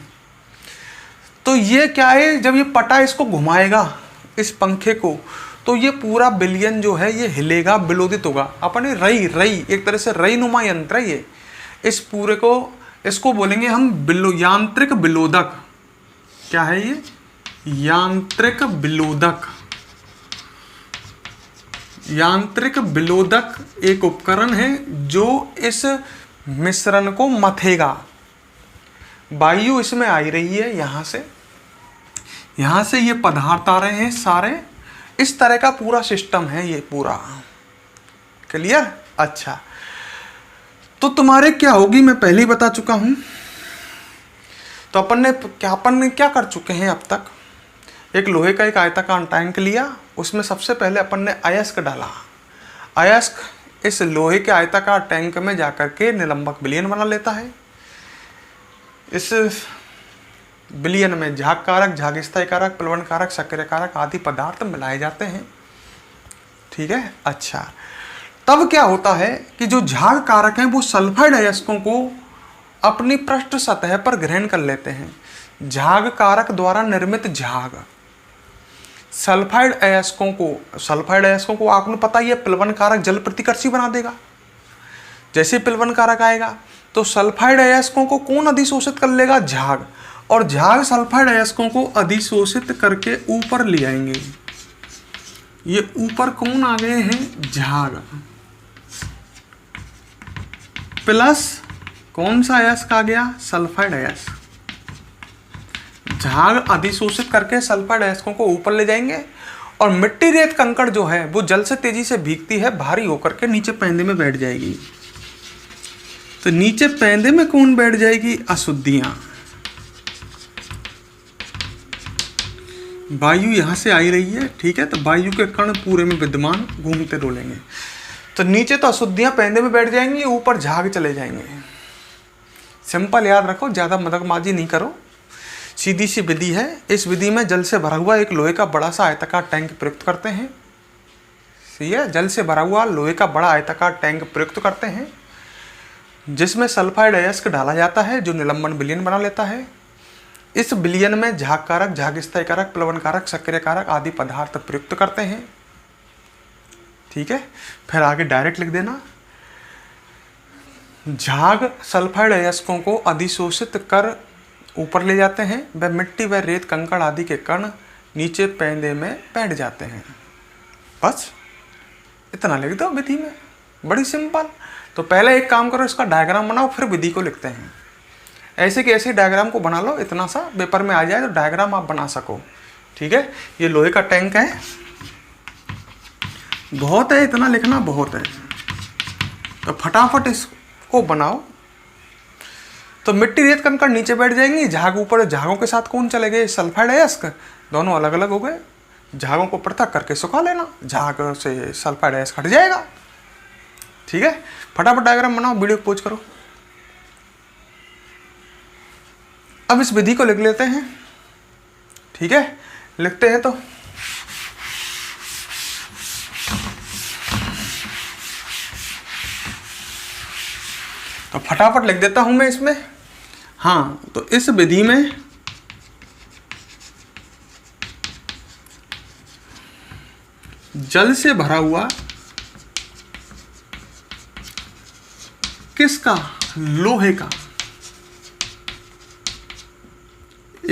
तो ये क्या है, जब ये पटा इसको घुमाएगा इस पंखे को, तो ये पूरा विलयन जो है ये हिलेगा, विलोदित होगा। अपने रई एक तरह से रई नुमा यंत्र है ये। इस पूरे को, इसको बोलेंगे हम यांत्रिक विलोदक। क्या है ये? यांत्रिक विलोदक। यांत्रिक विलोदक एक उपकरण है जो इस मिश्रण को मथेगा। वायु इसमें आ रही है यहां से ये पदार्थ आ रहे हैं सारे। इस तरह का पूरा सिस्टम है ये पूरा। क्लियर? अच्छा, तो तुम्हारे क्या होगी मैं पहले ही बता चुका हूं। तो अपन ने क्या कर चुके हैं अब तक। एक लोहे का एक आयताकार टैंक लिया, उसमें सबसे पहले अपन ने अयस्क डाला। अयस्क इस लोहे के आयताकार टैंक में जाकर के निलंबक विलयन बना लेता है। इस विलयन में झाग कारक, झाग स्थायी कारक, प्लवन कारक, सक्रिय कारक आदि पदार्थ मिलाए जाते हैं, ठीक है। अच्छा, तब क्या होता है कि जो झाग कारक हैं वो सल्फाइड अयस्कों को अपनी पृष्ठ सतह पर ग्रहण कर लेते हैं। झाग कारक द्वारा निर्मित झाग सल्फाइड अयस्कों को आपको पता ही है प्लवन कारक जल प्रतिकर्षी बना देगा। जैसे प्लवन कारक आएगा तो सल्फाइड अयस्कों को कौन अधिशोषित कर लेगा? झाग। और झाग सल्फाइड अयस्कों को अधिशोषित करके ऊपर ले आएंगे। ये ऊपर कौन आ गए हैं? झाग। प्लस कौन सा अयस्क आ गया? सल्फाइड अयस्क। झाग अधिशोषित करके सल्फाइड अयस्कों को ऊपर ले जाएंगे और मिट्टी रेत कंकड़ जो है वो जल से तेजी से भीगती है, भारी होकर के नीचे पैंदे में बैठ जाएगी। तो नीचे पैंदे में कौन बैठ जाएगी? अशुद्धियां। वायु यहां से आई रही है, ठीक है, तो वायु के कण पूरे में विद्यमान घूमते डोलेंगे। तो नीचे तो अशुद्धियां पैंदे में बैठ जाएंगी, ऊपर झाग चले जाएंगे। सिंपल याद रखो, ज्यादा मदकमाजी नहीं करो, सीधी सी विधि है। इस विधि में जल से भरा हुआ एक लोहे का बड़ा सा आयताकार टैंक प्रयुक्त करते हैं। सही है, जल से भरा हुआ लोहे का बड़ा आयताकार टैंक प्रयुक्त करते हैं, जिसमें सल्फाइड अयस्क डाला जाता है जो निलंबन विलयन बना लेता है। इस विलयन में झाग कारक, झाग स्थायी कारक, प्लवन कारक, सक्रिय कारक आदि पदार्थ प्रयुक्त करते हैं, ठीक है। फिर आगे डायरेक्ट लिख देना, झाग सल्फाइड अयस्कों को अधिशोषित कर ऊपर ले जाते हैं। वह मिट्टी व रेत कंकड़ आदि के कण नीचे पैंदे में बैठ जाते हैं। बस इतना लिख दो विधि में, बड़ी सिंपल। तो पहले एक काम करो, इसका डायग्राम बनाओ, फिर विधि को लिखते हैं। ऐसे कि ऐसे डायग्राम को बना लो, इतना सा पेपर में आ जाए तो डायग्राम आप बना सको, ठीक है। ये लोहे का टैंक है, बहुत है, इतना लिखना बहुत है, तो फटाफट इसको बनाओ। तो मिट्टी रेत कंकड़ नीचे बैठ जाएंगी, झाग ऊपर, झागों के साथ कौन चले गए? सल्फाइड अयस्क, दोनों अलग अलग हो गए। झागों को पृथक करके सुखा लेना, झाग से सल्फाइड अयस्क हट जाएगा। ठीक है, फटाफट डायग्राम बनाओ, वीडियो को पॉज करो। अब इस विधि को लिख लेते हैं। ठीक है, लिखते हैं तो फटाफट लिख देता हूं मैं इसमें। हाँ, तो इस विधि में जल से भरा हुआ किसका, लोहे का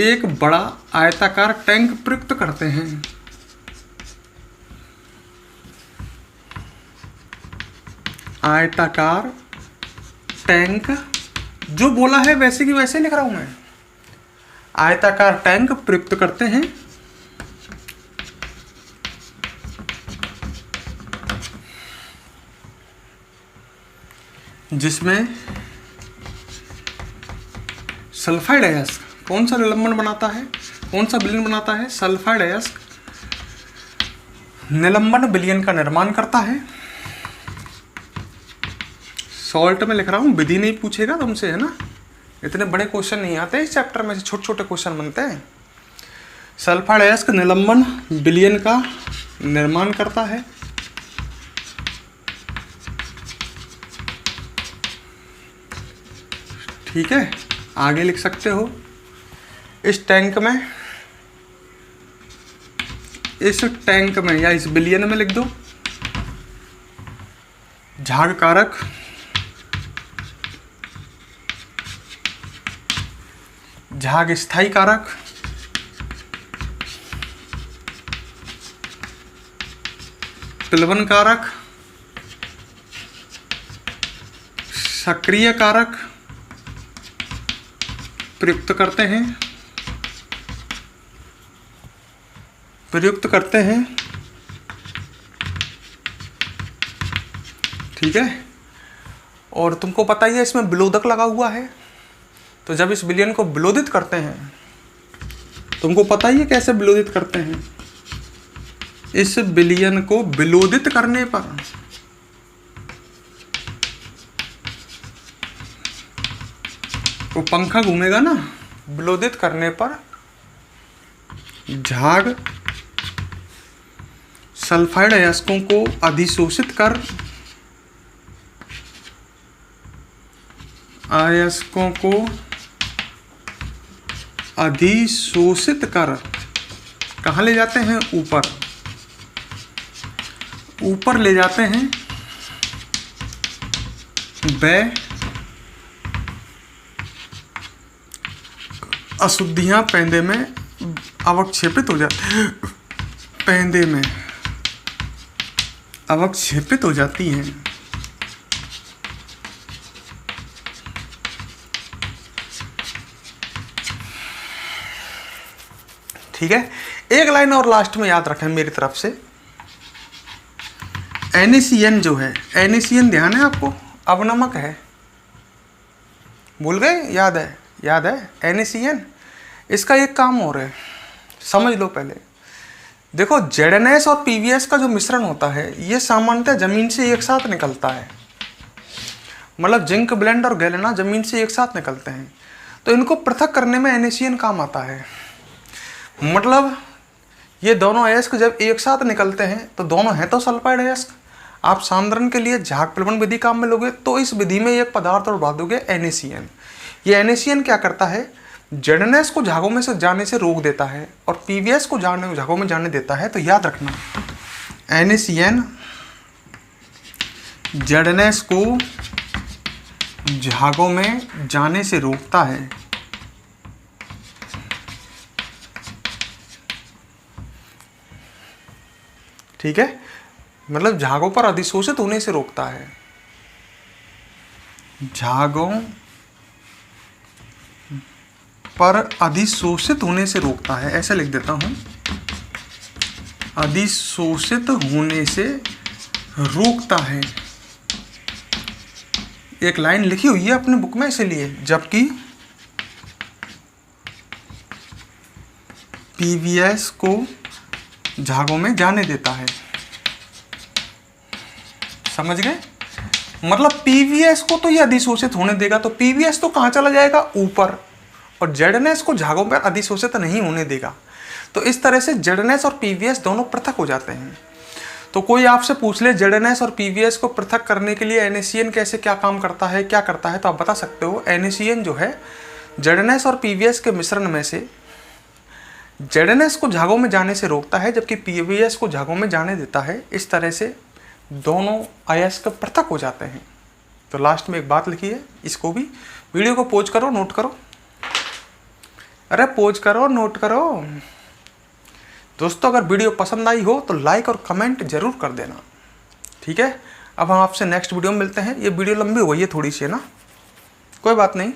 एक बड़ा आयताकार टैंक प्रयुक्त करते हैं। आयताकार टैंक, जो बोला है वैसे की वैसे लिख रहा हूं मैं। आयताकार टैंक प्रयुक्त करते हैं जिसमें सल्फाइड अयस्क कौन सा निलंबन बनाता है, कौन सा विलयन बनाता है, सल्फाइड अयस्क निलंबन विलयन का निर्माण करता है। सॉल्ट में लिख रहा हूं, विधि नहीं पूछेगा तुमसे, है ना, इतने बड़े क्वेश्चन नहीं आते इस चैप्टर में से, छोटे छोटे क्वेश्चन बनते हैं। सल्फाइड अयस्क निलंबन विलयन का निर्माण करता है। ठीक है, आगे लिख सकते हो, इस टैंक में या इस विलयन में लिख दो, झाग कारक झाग स्थायी कारक प्लवन कारक सक्रिय कारक प्रयुक्त करते हैं। ठीक है, और तुमको पता ही है इसमें विलोदक लगा हुआ है, तो जब इस विलयन को विलोदित करते हैं, तुमको पता ही है कैसे विलोदित करते हैं। इस विलयन को विलोदित करने पर वो पंखा घूमेगा ना, विलोदित करने पर झाग सल्फाइड अयस्कों को अधिशोषित कर कहाँ ले जाते हैं, ऊपर ले जाते हैं, व अशुद्धियां पेंदे में अवक्षेपित हो जाती हैं। ठीक है, एक लाइन और लास्ट में याद रखें मेरी तरफ से। NaCN जो है, NaCN ध्यान है आपको, अवनमक है, भूल गए, याद है NaCN। इसका एक काम और है, समझ लो पहले। देखो, ZnS और PbS का जो मिश्रण होता है ये सामान्यतः जमीन से एक साथ निकलता है, मतलब जिंक ब्लेंड और गैलेना जमीन से एक साथ निकलते हैं, तो इनको पृथक करने में NaCN काम आता है। मतलब ये दोनों अयस्क जब एक साथ निकलते हैं तो दोनों हैं तो सल्फाइड अयस्क। आप सांद्रण के लिए झाग प्लवन विधि काम में लोगे तो इस विधि में एक पदार्थ और बढ़ा दोगे NaCN। ये NaCN क्या करता है, ZnS को झागों में से जाने से रोक देता है और PbS को झागों में जाने देता है। तो याद रखना, NaCN ZnS को झागों में जाने से रोकता है। ठीक है, मतलब झागों पर अधिशोषित होने से रोकता है, झागों पर अधिशोषित होने से रोकता है, ऐसा लिख देता हूं, अधिशोषित होने से रोकता है। एक लाइन लिखी हुई है अपने बुक में इसलिए, जबकि PbS को झागों में जाने देता है। समझ गए? मतलब पीवीएस को तो ये अधिशोषित होने देगा, तो पीवीएस तो कहाँ चला जाएगा? ऊपर, और जेडएनएस को झागों पर अधिशोषित नहीं होने देगा। तो इस तरह से जेडएनएस और पीवीएस दोनों पृथक हो जाते हैं। तो कोई आपसे पूछ ले जेडएनएस और पीवीएस को पृथक करने के लिए एनएसीएन कैसे क्या काम करता है, क्या करता है, तो आप बता सकते हो एनएसीएन जो है जेडएनएस और पीवीएस के मिश्रण में से जेडएनएस को झागों में जाने से रोकता है, जबकि पीवीएस को झागों में जाने देता है। इस तरह से दोनों अयस्क पृथक हो जाते हैं। तो लास्ट में एक बात लिखी है, इसको भी वीडियो को पॉज करो, नोट करो। अरे पॉज करो, नोट करो। दोस्तों अगर वीडियो पसंद आई हो तो लाइक और कमेंट जरूर कर देना, ठीक है। अब हम आपसे नेक्स्ट वीडियो में मिलते हैं। ये वीडियो लंबी हो गई है थोड़ी सी, है ना, कोई बात नहीं।